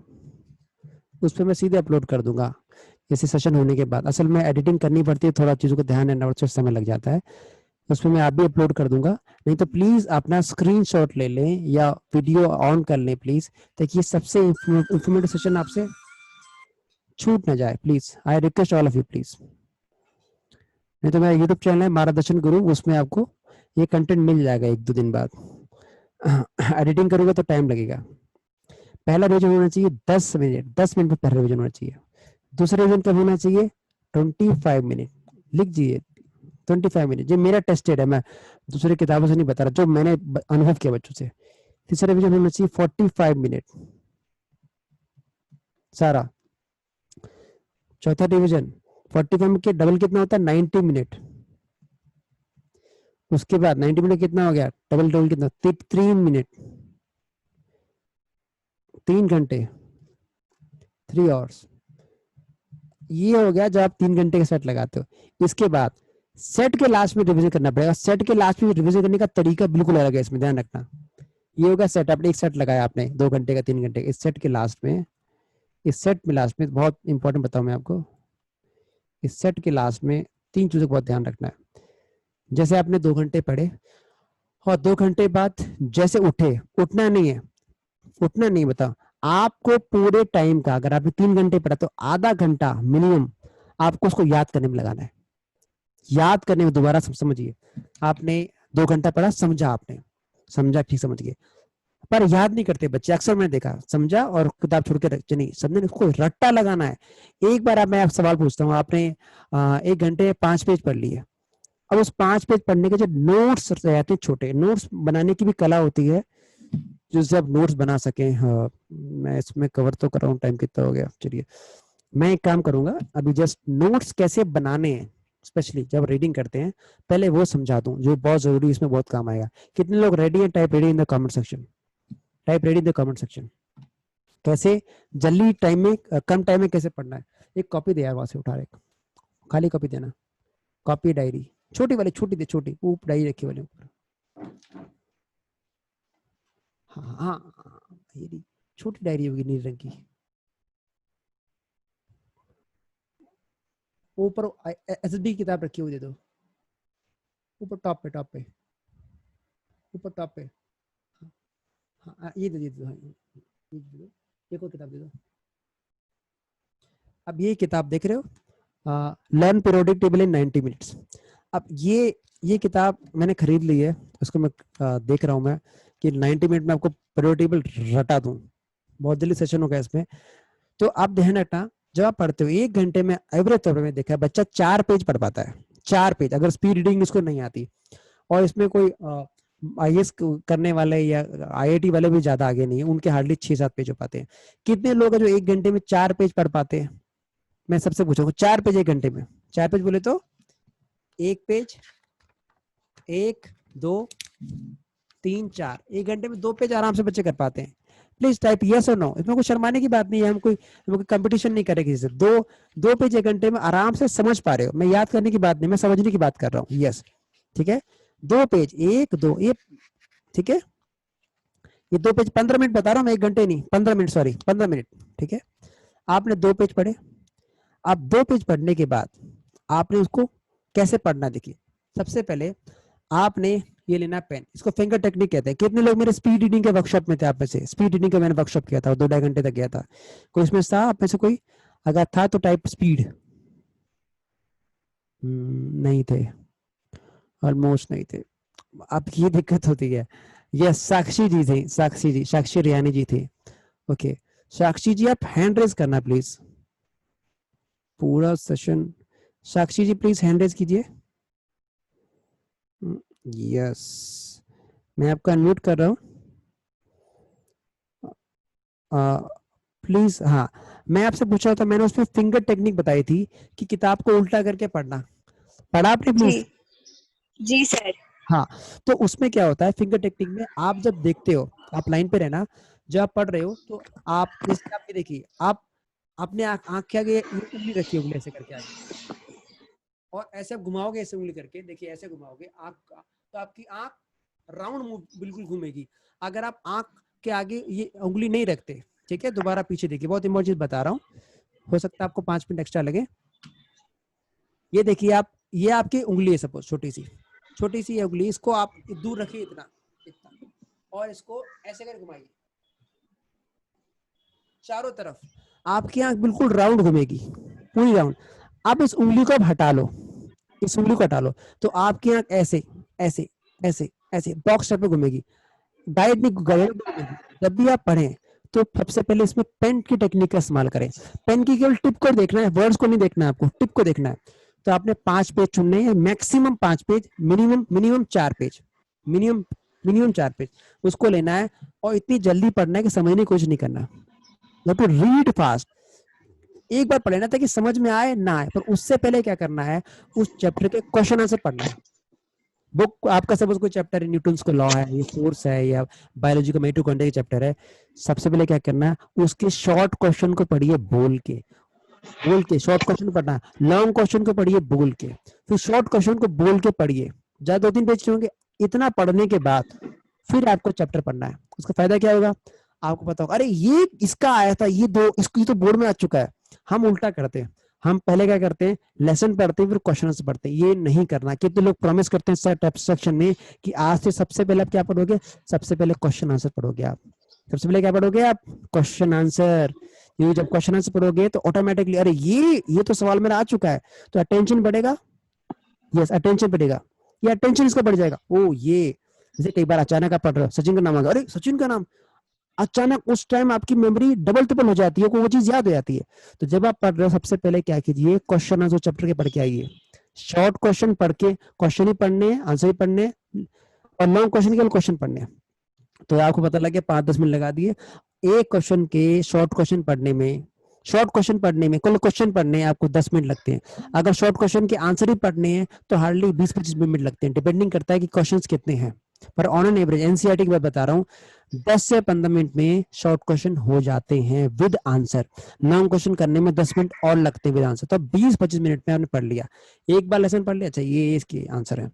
उस पर मैं सीधे अपलोड कर दूंगा इसी सेशन होने के बाद। असल में एडिटिंग करनी पड़ती है, थोड़ा चीजों को ध्यान देना पड़ता है, समय लग जाता है। उसमें मैं आप भी अपलोड कर दूंगा। नहीं तो प्लीज अपना स्क्रीनशॉट ले लें या वीडियो ऑन कर लें प्लीज, ताकि ये सबसे इंफॉर्मेटिव सेशन आपसे छूट ना जाए। Please I request all of you please. नहीं तो मेरा यूट्यूब चैनल है मार्गदर्शन गुरु, उसमें आपको ये कंटेंट मिल जाएगा 1-2 दिन बाद। एडिटिंग करूंगा तो टाइम लगेगा। पहला रिविजन होना चाहिए 10 मिनट, 10 मिनट में पहला रिविजन होना चाहिए। दूसरा रिविजन कब होना चाहिए? 25 मिनट, लिख दीजिए 25 मिनट। ये मेरा टेस्टेड है, मैं दूसरे किताबों से नहीं बता रहा, जो मैंने अनुभव किया बच्चों से। तीसरा रिविजन होना चाहिए 45 मिनट सारा। चौथा डिवीजन 45 के डबल कितना होता है? 90 मिनट। उसके बाद 90 मिनट कितना हो गया? डबल डबल कितना? 3 मिनट, 3 घंटे, 3 आवर्स। ये हो गया जब आप 3 घंटे का सेट लगाते हो। इसके बाद सेट के लास्ट में रिवीजन करना पड़ेगा। सेट के लास्ट में रिवीजन करने का तरीका बिल्कुल अलग है, इसमें ध्यान रखना। ये होगा सेट, आपने एक सेट लगाया, आपने 2 घंटे का, 3 घंटे। इस सेट के लास्ट में, इस सेट में लास्ट में बहुत इंपॉर्टेंट बताऊं मैं आपको, इस सेट के लास्ट में 3 चीजों का बहुत ध्यान रखना है। जैसे आपने 2 घंटे पढ़े और 2 घंटे बाद जैसे उठे, उठना नहीं है, उठना नहीं, बताओ आपको पूरे टाइम का, अगर आपने 3 घंटे पढ़ा तो आधा घंटा मिनिमम आपको उसको याद करने में लगाना है। याद करने में दोबारा समझिए, आपने 2 घंटा पढ़ा, समझा, आपने समझा, ठीक समझ गए, पर याद नहीं करते बच्चे। अक्सर मैंने देखा, समझा और किताब छोड़ के रखते नहीं, समझने उसको रट्टा लगाना है। एक बार मैं आप सवाल पूछता हूँ, आपने 1 घंटे 5 पेज पढ़ लिए। अब उस 5 पेज पढ़ने के जो नोट्स रहते हैं, छोटे नोट्स बनाने की भी कला होती है, जिससे आप नोट्स बना सकें। हाँ, मैं इसमें कवर तो कर रहा हूँ, टाइम कितना हो गया, चलिए मैं एक काम करूंगा, अभी जस्ट नोट्स कैसे बनाने हैं स्पेशली जब रीडिंग करते हैं पहले वो समझा दूं, जो बहुत जरूरी, इसमें बहुत काम आएगा। कितने लोग रेडी हैं? Type ready in the comment section, type ready in the comment section. कैसे जल्दी टाइम में, कम टाइम में कैसे पढ़ना है। एक कॉपी दे यार, वहां से उठा रहे, खाली कॉपी देना, कॉपी डायरी छोटी वाली, छोटी दे, छोटी ऊपर डायरी रखी वाले ऊपर। हाँ हाँ हाँ, ये छोटी डायरी होगी नीले रंग की, ऊपर एसएसबी की किताब रखी हुई दे दो, ऊपर टॉप पे, टॉप पे, ऊपर टॉप पे। हाँ हाँ, ये दे दो, हाँ, ये दे दो, एक और किताब दे दो। अब ये किताब देख रहे हो, लर्न पीरियोडिक टेबल इन 90 मिनट्स। अब ये किताब मैंने खरीद ली है, उसको मैं देख रहा हूँ मैं कि 90 मिनट में आपको पीरियोडिक टेबल रटा दूं। बहुत जल्दी सेशन होगा इसमें। तो आप ध्यान रखना, जब आप पढ़ते हो 1 घंटे में एवरेज तौर पर मैं देखा है बच्चा 4 पेज पढ़ पाता है, 4 पेज, अगर स्पीड रीडिंग इसको नहीं आती। और इसमें कोई आईएएस करने वाले या आईआईटी वाले भी ज्यादा आगे नहीं है, उनके हार्डली 6-7 पेज हो पाते हैं। कितने लोग हैं जो 1 घंटे में 4 पेज पढ़ पाते हैं? मैं सबसे पूछूंगा, 4 पेज 1 घंटे में, 4 पेज बोले तो 1 पेज, 1 2 3 4, 1 घंटे में 2 पेज आराम से बच्चे कर पाते हैं। प्लीज टाइप यस और नो, इसमें कोई शर्माने की बात नहीं है, हम कोई कंपटीशन नहीं करेंगे किसी से। दो पेज 1 घंटे में आराम से समझ पा रहे हो, मैं याद करने की बात नहीं, मैं समझने की बात कर रहा हूँ। यस, ठीक है, 2 पेज, 1 2, ये ठीक है, ये 2 पेज 15 मिनट बता रहा हूँ मैं, 1 घंटे नहीं, 15 मिनट, सॉरी 15 मिनट, ठीक है। आपने 2 पेज पढ़े। अब 2 पेज पढ़ने के बाद आपने उसको कैसे पढ़ना, देखिए सबसे पहले आपने ये लेना पेन, इसको फिंगर टेक्निक कहते हैं। कितने लोग मेरे स्पीड रीडिंग के वर्कशॉप में थे? आप में से स्पीड रीडिंग का मैंने वर्कशॉप किया था, 2-2.5 घंटे तक गया था। कोई इसमें था आप में से कोई? अगर था तो टाइप स्पीड। नहीं थे, ऑलमोस्ट नहीं थे। अब ये दिक्कत होती है। ये साक्षी जी थे, साक्षी जी, साक्षी रियानी जी थे। ओके, साक्षी जी आप हैंड रेज करना प्लीज, पूरा session. Sakshi ji please hand raise कीजिए। यस, मैं आपका अनम्यूट कर रहा हूँ प्लीज। हाँ, मैं आपसे पूछ रहा था, मैंने उसमें फिंगर टेक्निक बताई थी कि किताब को उल्टा करके पढ़ना, पढ़ा आपने प्लीज? Ji sir. हाँ, तो उसमें क्या होता है फिंगर टेक्निक में, आप जब देखते हो, आप लाइन पे रहना, जब आप पढ़ रहे हो तो आप जैसे आप देखिए, आप अपने आंख के आगे ये उंगली रखिए, उंगली ऐसे करके आगे, और ऐसे आप घुमाओगे, ऐसे उंगली करके देखिए, ऐसे घुमाओगे आंख का, तो आपकी आंख राउंड मूव बिल्कुल घूमेगी। अगर आप आंख के आगे ये उंगली नहीं रखते, ठीक है, दोबारा पीछे देखिए, बहुत इमर्जेंट बता रहा हूँ, हो सकता है आपको 5 मिनट एक्स्ट्रा लगे। ये देखिए आप, ये आपकी उंगली है सपोज, छोटी सी, छोटी सी ये उंगली, इसको आप दूर रखिए इतना, इतना, और इसको ऐसे कर घुमाइए चारों तरफ, आपकी आंख बिल्कुल राउंड घूमेगी, पूरी राउंड। अब इस उंगली को आप हटा लो, इस उंगली को हटा लो, तो आपकी आंख ऐसे ऐसे ऐसे ऐसे बॉक्स टाइप में घूमेगी, डायरेक्ट नहीं घूमेगी। जब भी आप पढ़ें तो सबसे पहले इसमें पेन की टेक्निक का इस्तेमाल करें। पेन की केवल टिप को देखना है, वर्ड्स को नहीं देखना है आपको, टिप को देखना है। तो आपने 5 पेज चुनने हैं, maximum 5 page, minimum 4 page, minimum 4 page उसको लेना है, और इतनी जल्दी पढ़ना है कि समझने की कोशिश नहीं करना। टू रीड फास्ट, एक बार पढ़े ना ताकि समझ में आए ना आए, पर उससे पहले क्या करना है, उस चैप्टर के क्वेश्चन आंसर पढ़ना है। बुक आपका सपोज कोई चैप्टर है, न्यूटन्स को लॉ है, ये फोर्स है, या बायोलॉजी का माइटोकॉन्ड्रिया का चैप्टर है, सबसे पहले क्या करना है, उसके शॉर्ट क्वेश्चन को पढ़िए बोल के, बोल के शॉर्ट क्वेश्चन पढ़ना है, लॉन्ग क्वेश्चन को पढ़िए बोल के, फिर शॉर्ट क्वेश्चन को बोल के पढ़िए, ज्यादा 2-3 पेज होंगे। इतना पढ़ने के बाद फिर आपको चैप्टर पढ़ना है। उसका फायदा क्या होगा, आपको पता होगा, अरे ये इसका आया था, ये दो इसकी तो बोर्ड में आ चुका है। हम उल्टा करते हैं, हम पहले क्या करते हैं, लेसन पढ़ते हैं, फिर क्वेश्चन पढ़ते हैं। ये नहीं करना। कितने लोग प्रॉमिस करते हैं सेक्शन में कि आज से सबसे पहले आप क्या पढ़ोगे, सबसे पहले क्वेश्चन आंसर पढ़ोगे आप, सबसे पहले क्या पढ़ोगे आप, क्वेश्चन आंसर। ये जब क्वेश्चन आंसर पढ़ोगे तो ऑटोमेटिकली, अरे ये तो सवाल मेरा आ चुका है, तो अटेंशन बढ़ेगा। यस, अटेंशन बढ़ेगा, ये अटेंशन इसका बढ़ जाएगा। ओ ये, जैसे कई बार अचानक आप पढ़ रहे हो, सचिन का नाम आ गया, अरे सचिन का नाम, अचानक उस टाइम आपकी मेमोरी डबल ट्रिपल हो जाती है, वो चीज याद हो जाती है। तो जब आप पढ़ रहे हो, सबसे पहले क्या कीजिए, क्वेश्चन आंसर चैप्टर के पढ़ के आइए। शॉर्ट क्वेश्चन पढ़ के, क्वेश्चन ही पढ़ने, आंसर ही पढ़ने, और लॉन्ग क्वेश्चन केवल क्वेश्चन पढ़ने। तो आपको पता लगे 5-10 मिनट लगा दिए एक क्वेश्चन के शॉर्ट क्वेश्चन पढ़ने में। शॉर्ट क्वेश्चन पढ़ने में, कुल क्वेश्चन पढ़ने आपको 10 मिनट लगते हैं। अगर शॉर्ट क्वेश्चन के आंसर ही पढ़ने हैं तो हार्डली 20-25 मिनट लगते हैं, डिपेंडिंग करता है कि क्वेश्चंस कितने हैं। पर ऑन एन एवरेज एनसीईआरटी की बात बता रहा हूँ, 10 से 15 मिनट में शॉर्ट क्वेश्चन हो जाते हैं विद आंसर। लॉन्ग क्वेश्चन करने में 10 मिनट और लगते हैं विद आंसर। तो 20-25 मिनट में आपने पढ़ लिया, एक बार लेसन पढ़ लिया, अच्छा ये इसकी आंसर है।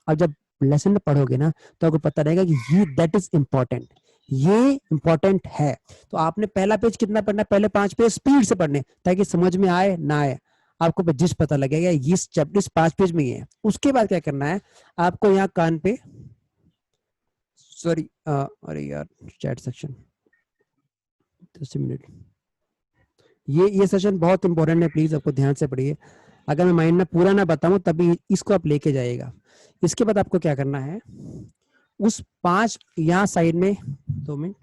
अब जब लेसन में पढ़ोगे ना तो आपको पता रहेगा कि ये दैट इज इंपॉर्टेंट, ये इंपॉर्टेंट है। तो आपने पहला पेज कितना पढ़ना है, पहले 5 पेज स्पीड से पढ़ने, ताकि समझ में आए ना आए आपको जिस पता लगेगा इस चैप्टर इस 5 पेज में ये है। उसके बाद क्या करना है, आपको यहाँ कान पे, सॉरी अरे यार चैट सेक्शन, 10 मिनट, ये सेशन बहुत इंपॉर्टेंट है, प्लीज आपको ध्यान से पढ़िए। अगर मैं माइंड में पूरा ना बताऊं तभी इसको आप लेके जाइएगा। इसके बाद आपको क्या करना है, उस 5 यहाँ साइड में 2 मिनट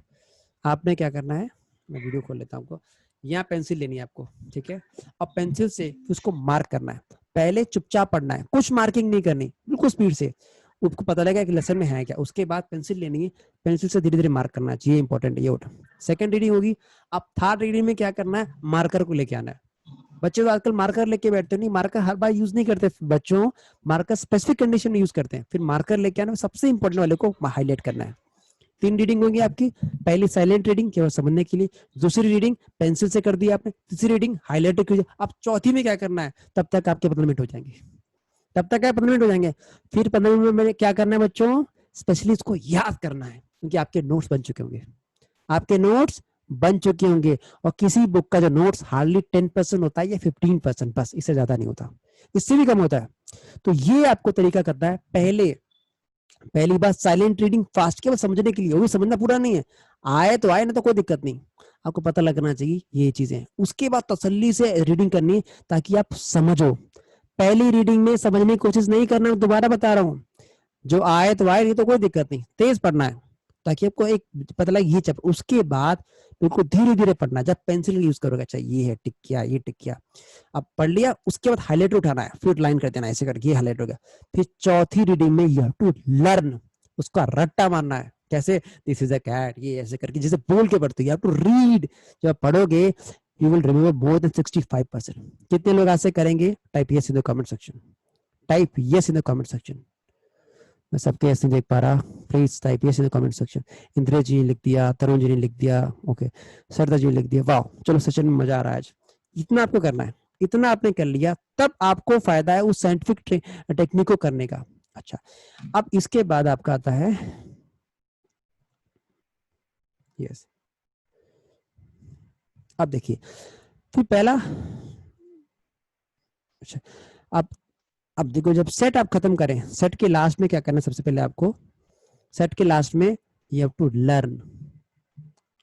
आपने क्या करना है, मैं वीडियो खोल लेता हूँ आपको। यहाँ पेंसिल लेनी है आपको, ठीक है, और पेंसिल से उसको मार्क करना है। पहले चुपचाप पढ़ना है, कुछ मार्किंग नहीं करनी, बिल्कुल स्पीड से, आपको पता लगेगा कि लेसन में है क्या। उसके बाद पेंसिल लेनी है, पेंसिल से धीरे धीरे मार्क करना चाहिए, इंपॉर्टेंट है ये। उठ सेकंड रीडिंग होगी। अब थर्ड रीडिंग में क्या करना है, मार्कर को लेके आना है। बच्चे तो आजकल मार्कर लेके बैठते नहीं, मार्कर हर बार यूज नहीं करते बच्चों, मार्कर स्पेसिफिक कंडीशन में यूज करते हैं। फिर मार्कर लेके आना, सबसे इंपॉर्टेंट वाले को हाईलाइट करना है। 3 रीडिंग होंगी आपकी, पहली साइलेंट रीडिंग केवल समझने के लिए, दूसरी रीडिंग पेंसिल से कर दी आपने, तीसरी रीडिंग हाईलाइट कीजिए। अब चौथी में क्या करना है, तब तक आपके 15 मिनट हो जाएंगे, तब तक क्या 15 मिनट हो जाएंगे। फिर 15 मिनट में क्या करना है बच्चों, स्पेशली इसको याद करना है, क्योंकि आपके नोट्स बन चुके होंगे, आपके नोट्स बन चुके होंगे। और किसी बुक का जो नोट्स हार्डली 10% होता है या 15%, बस, इससे ज्यादा नहीं होता, इससे भी कम होता है। तो ये आपको तरीका करना है। पहली बात साइलेंट रीडिंग फास्ट, केवल समझने के लिए, वो भी समझना पूरा नहीं है, आए तो आए ना तो कोई दिक्कत नहीं, आपको पता लगना चाहिए ये चीजें। उसके बाद तसल्ली से रीडिंग करनी ताकि आप समझो। पहली रीडिंग में समझने की कोशिश नहीं करना, दोबारा बता रहा हूं, जो आए तो आए, नहीं तो कोई दिक्कत नहीं, तेज पढ़ना है ताकि आपको एक पता लगे ये चैप्टर। उसके बाद बिल्कुल धीरे धीरे पढ़ना है, जब पेंसिल यूज करोगे, अच्छा ये है टिक किया, ये टिक किया, अब पढ़ लिया। उसके बाद हाईलाइटर उठाना है, फिर लाइन कर देना ऐसे करके, ये हाईलाइट हो गया। फिर चौथी रीडिंग में यू हैव टू लर्न, उसका रट्टा मारना है, कैसे, दिस इज अ कैट, ये ऐसे करके जैसे बोल के पढ़ते, यू हैव टू रीड। जब पढ़ोगे you will remember more than 65%। कितने लोग ऐसे करेंगे, type yes in the comment section, type yes in the comment section. मैं सबके ऐसे देख पा रहा, please type yes in the comment section. Indresh ji ने लिख दिया, तरुण जी ने लिख दिया, ओके, सरदा जी ने लिख दिया, वाह, चलो सेशन में मजा आ रहा है आज। इतना आपको करना है, इतना आपने कर लिया, तब आपको फायदा है उस साइंटिफिक टेक्निक को करने का। अच्छा, अब इसके बाद आपका आता है यस, अब देखिए, फिर पहला, अच्छा, अब देखो, जब सेट आप खत्म करें, सेट के लास्ट में क्या करना है, सबसे पहले आपको सेट के लास्ट में यू हैव टू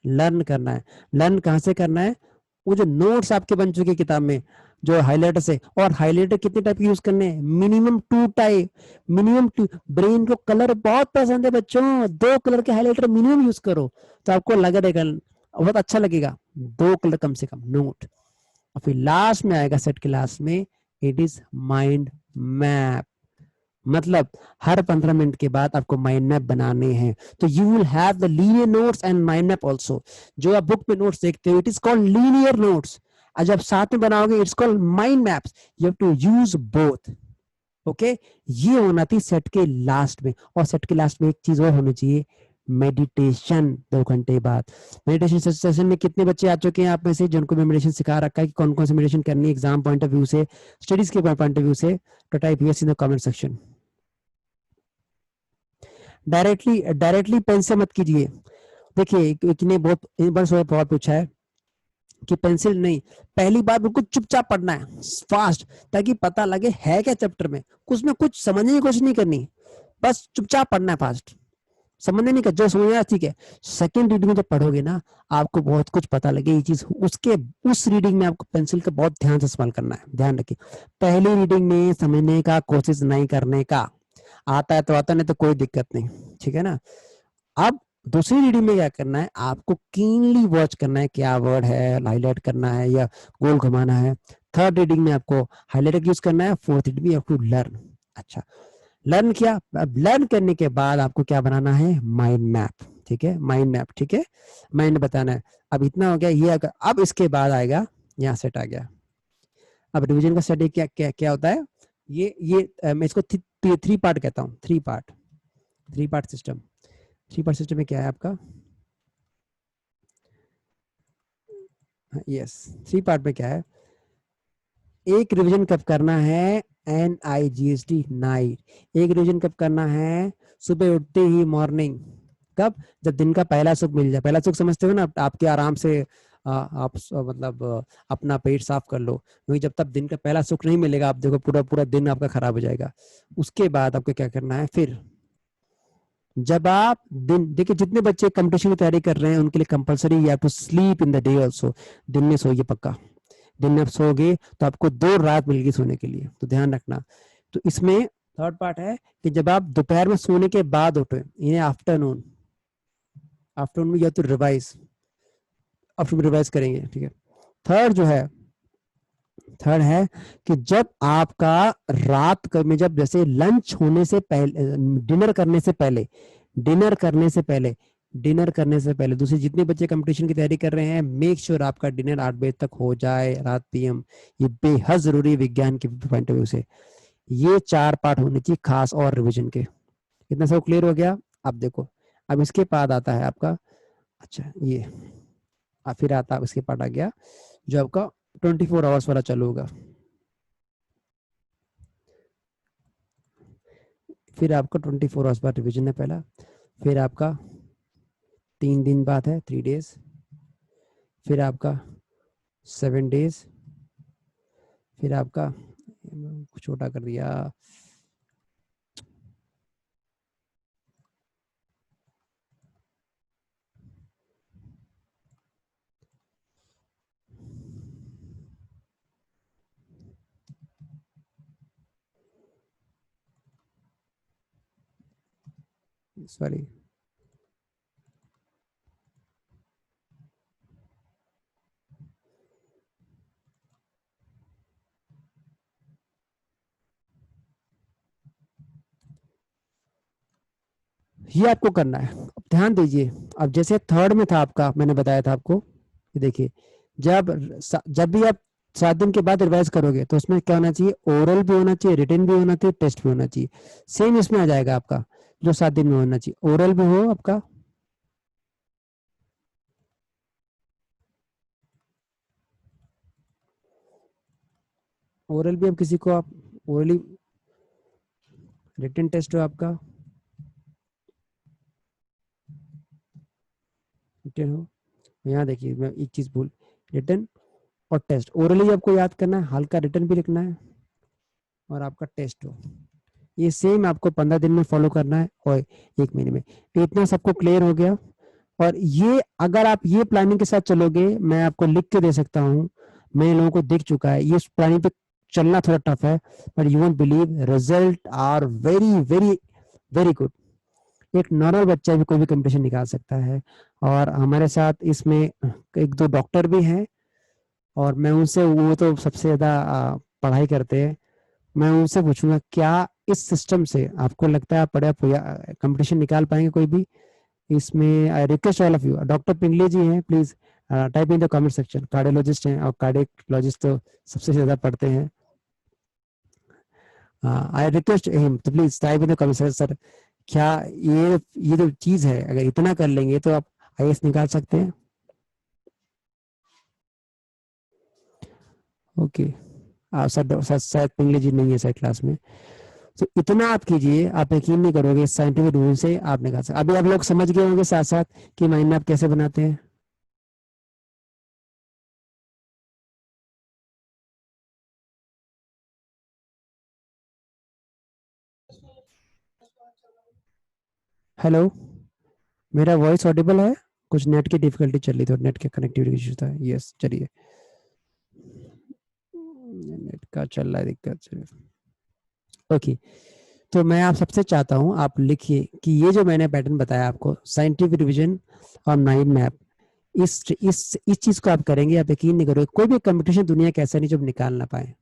लर्न करना है। लर्न कहां से करना है, वो जो नोट्स आपके बन चुके किताब में, जो हाइलाइटर से। और हाइलाइटर कितने टाइप के यूज करने हैं, मिनिमम 2 टाइप, मिनिमम 2। ब्रेन को कलर बहुत पसंद है बच्चों, 2 कलर के हाइलाइटर मिनिमम यूज करो, तो आपको लगेगा बहुत अच्छा लगेगा, 2 कलर कम से कम नोट। और फिर लास्ट में आएगा, सेट के लास्ट में, इट इज माइंड मैप। मतलब हर 15 मिनट के बाद आपको माइंड मैप बनाने हैं। तो you will have the linear notes and mind map also. जो आप बुक में नोट्स देखते हो, it is called linear notes, और जब साथ में बनाओगे it's called mind maps. You have to use both, okay. ये होना थी सेट के लास्ट में। और सेट के लास्ट में एक चीज और होनी चाहिए, मेडिटेशन 2 घंटे बाद। मेडिटेशन सेशन में कितने बच्चे आ चुके हैं आप में से जिनको मेडिटेशन सिखा रखा है कि कौन कौन सी मेडिटेशन करनी है एग्जाम पॉइंट ऑफ व्यू से, स्टडीज के पॉइंट ऑफ व्यू से? तो type yes in the comment section. Directly pen से मत कीजिए। देखिए, एक ने बहुत सवाल पूछा है कि पेंसिल नहीं, पहली बार बिल्कुल चुपचाप पढ़ना है फास्ट, ताकि पता लगे है क्या चैप्टर में, कुछ में कुछ समझने की कोशिश नहीं करनी, बस चुपचाप पढ़ना है फास्ट, समझने नहीं कर, जो समझ आया ठीक है। सेकंड रीडिंग में जब पढ़ोगे ना, आपको बहुत कुछ पता लगे ये चीज, उसके उस रीडिंग में आपको पेंसिल का बहुत ध्यान से इस्तेमाल करना है, ध्यान रखिए। पहली रीडिंग में समझने का कोशिश नहीं करने का, आता है तो आता, नहीं तो कोई दिक्कत नहीं, ठीक है ना। अब दूसरी रीडिंग में क्या करना है, आपको कीनली वॉच करना है, क्या वर्ड है, हाईलाइट करना है या गोल घुमाना है। थर्ड रीडिंग में आपको हाईलाइटर यूज करना है। फोर्थ रीडिंग में आपको लर्न। अच्छा, लर्न किया, अब लर्न करने के बाद आपको क्या बनाना है, माइंड मैप। ठीक है, माइंड मैप, ठीक है, माइंड बताना है। अब इतना हो गया ये, अब इसके बाद आएगा यहाँ सेट आ गया। अब रिवीजन का सेट क्या क्या क्या होता है, ये मैं इसको थ्री पार्ट कहता हूँ, three part system. Three part system में क्या है आपका, यस, थ्री पार्ट में क्या है, एक रिवीजन कब करना है, NIGHT नाइट, एक रिवीजन कब करना है, सुबह उठते ही मॉर्निंग, कब, जब दिन का पहला सुख मिल जाए। पहला सुख समझते हो ना, आपके आराम से मतलब अपना पेट साफ कर लो, वही जब तक दिन का पहला सुख नहीं मिलेगा, आप देखो पूरा पूरा दिन आपका खराब हो जाएगा। उसके बाद आपको क्या करना है, फिर जब आप दिन, देखिए जितने बच्चे कंपटीशन की तैयारी कर रहे हैं उनके लिए compulsory you have to sleep in the day also, दिन में सोइए पक्का, दिन में आप सोओगे तो आपको 2 रात मिलेगी सोने के लिए, तो ध्यान रखना। तो इसमें थर्ड पार्ट है कि जब आप दोपहर में सोने के बाद उठे, इन्हें आफ्टरनून में या तो रिवाइज, अब रिवाइज करेंगे, ठीक है। थर्ड है कि जब आपका रात में, जब जैसे लंच होने से पहले, डिनर करने से पहले दूसरे जितने बच्चे कंपटीशन की तैयारी कर रहे हैं, मेक श्योर आपका डिनर 8 बजे तक हो जाए, रात PM। ये बेहद जरूरी है विज्ञान के पॉइंट ऑफ व्यू से। ये 4 पार्ट होने चाहिए खास और रिविजन के। इतना सब क्लियर हो गया। अब देखो, अब इसके बाद आता है आपका, अच्छा ये फिर आता, इसके पार्ट आ गया जो आपका 24 आवर्स वाला चालू होगा। फिर आपका 24 आवर्स बाद रिवीजन है पहला, फिर आपका 3 दिन बाद है 3 डेज, फिर आपका 7 डेज, फिर आपका छोटा कर दिया, सॉरी, ये आपको करना है। अब ध्यान दीजिए, अब जैसे थर्ड में था आपका, मैंने बताया था आपको, ये देखिए, जब भी आप 7 दिन के बाद रिवाइज करोगे तो उसमें क्या होना चाहिए, ओरल भी होना चाहिए, रिटन भी होना चाहिए, टेस्ट भी होना चाहिए। सेम इसमें आ जाएगा आपका, जो 7 दिन में होना चाहिए, ओरल भी हो आपका, ओरल भी, अब किसी को आप ओरली, रिटन टेस्ट हो आपका, रिटन हो। यहाँ देखिए, मैं एक चीज भूल, रिटन और टेस्ट, ओरली आपको याद करना है, हल्का रिटन भी लिखना है, और आपका टेस्ट हो। ये सेम आपको 15 दिन में फॉलो करना है और 1 महीने में। इतना सबको क्लियर हो गया। और ये अगर आप ये प्लानिंग के साथ चलोगे, मैं आपको लिख के दे सकता हूँ, मैं लोगों को दिख चुका है, ये प्लानिंग पे चलना थोड़ा टफ है, but you won't believe, result are very very very good. एक नॉर्मल बच्चा भी कोई भी कंपटीशन निकाल सकता है। और हमारे साथ इसमें 1-2 डॉक्टर भी हैं, और मैं उनसे, वो तो सबसे ज्यादा पढ़ाई करते हैं, मैं उनसे पूछूंगा क्या इस सिस्टम से आपको लगता है आप बड़ा कंपटीशन निकाल पाएंगे कोई भी इसमें। I request all of you, doctor Pingle ji हैं, please type in the comment section, cardiologist हैं, और कार्डियोलॉजिस्ट तो सबसे ज्यादा पढ़ते हैं। I request him to please type in the comment section, sir क्या ये जो चीज है, अगर इतना कर लेंगे तो आप IAS निकाल सकते हैं। ओके, सर शायद पिंगले जी नहीं है सर क्लास में, तो इतना आप कीजिए, आप यकीन नहीं करोगे, साइंटिफिक रूल से आप निकाल सकते। अभी आप लोग समझ गए होंगे साथ साथ कि माइंड मैप कैसे बनाते हैं। हेलो, मेरा वॉइस ऑडिबल है? कुछ नेट की डिफिकल्टी चल रही थी, नेट के कनेक्टिविटी इशू था। यस, चलिए, नेट का चल रहा है दिक्कत, चलिए। ओके, तो मैं आप सबसे चाहता हूं आप लिखिए कि ये जो मैंने पैटर्न बताया आपको, साइंटिफिक रिवीजन और माइंड मैप, इस चीज को आप करेंगे, आप यकीन नहीं करोगे, कोई भी कंपटीशन दुनिया का ऐसा नहीं जो आप निकाल ना पाए,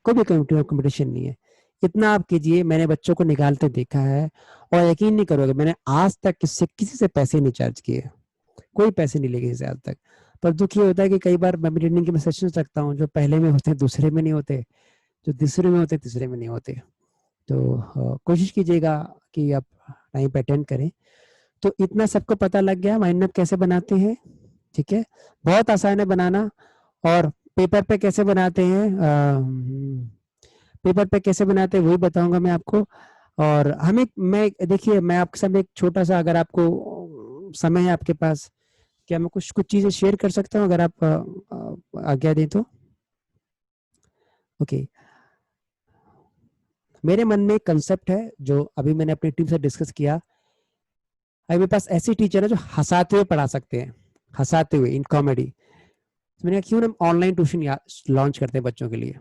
कोई भी कंपटीशन नहीं है। इतना आप कीजिए, मैंने बच्चों को निकालते देखा है और यकीन नहीं करोगे, मैंने आज तक किसी से पैसे नहीं चार्ज किए, कोई पैसे नहीं लेके आज तक। पर दुख ये होता है कि कई बार मैं भी ट्रेनिंग के सेशंस रखता हूँ, जो पहले में होते हैं दूसरे में नहीं होते, जो तीसरे में होते तीसरे में नहीं होते। तो कोशिश कीजिएगा कि आप टाइम पे अटेंड करें। तो इतना सबको पता लग गया माइंड मैप कैसे बनाते हैं, ठीक है, बहुत आसान है बनाना। और पेपर पे कैसे बनाते हैं, पेपर पे कैसे बनाते हैं वही बताऊंगा मैं आपको। और हमें, मैं देखिए, मैं आपके साथ एक छोटा सा, अगर आपको समय है आपके पास, क्या मैं कुछ कुछ चीजें शेयर कर सकता हूँ, अगर आप आज्ञा दें तो। ओके, मेरे मन में एक कंसेप्ट है जो अभी मैंने अपनी टीम से डिस्कस किया। अभी मेरे पास ऐसी टीचर है जो हंसाते हुए पढ़ा सकते हैं, हंसाते हुए इन कॉमेडी। तो मैंने कहा क्यों हम ऑनलाइन ट्यूशन लॉन्च करते हैं बच्चों के लिए।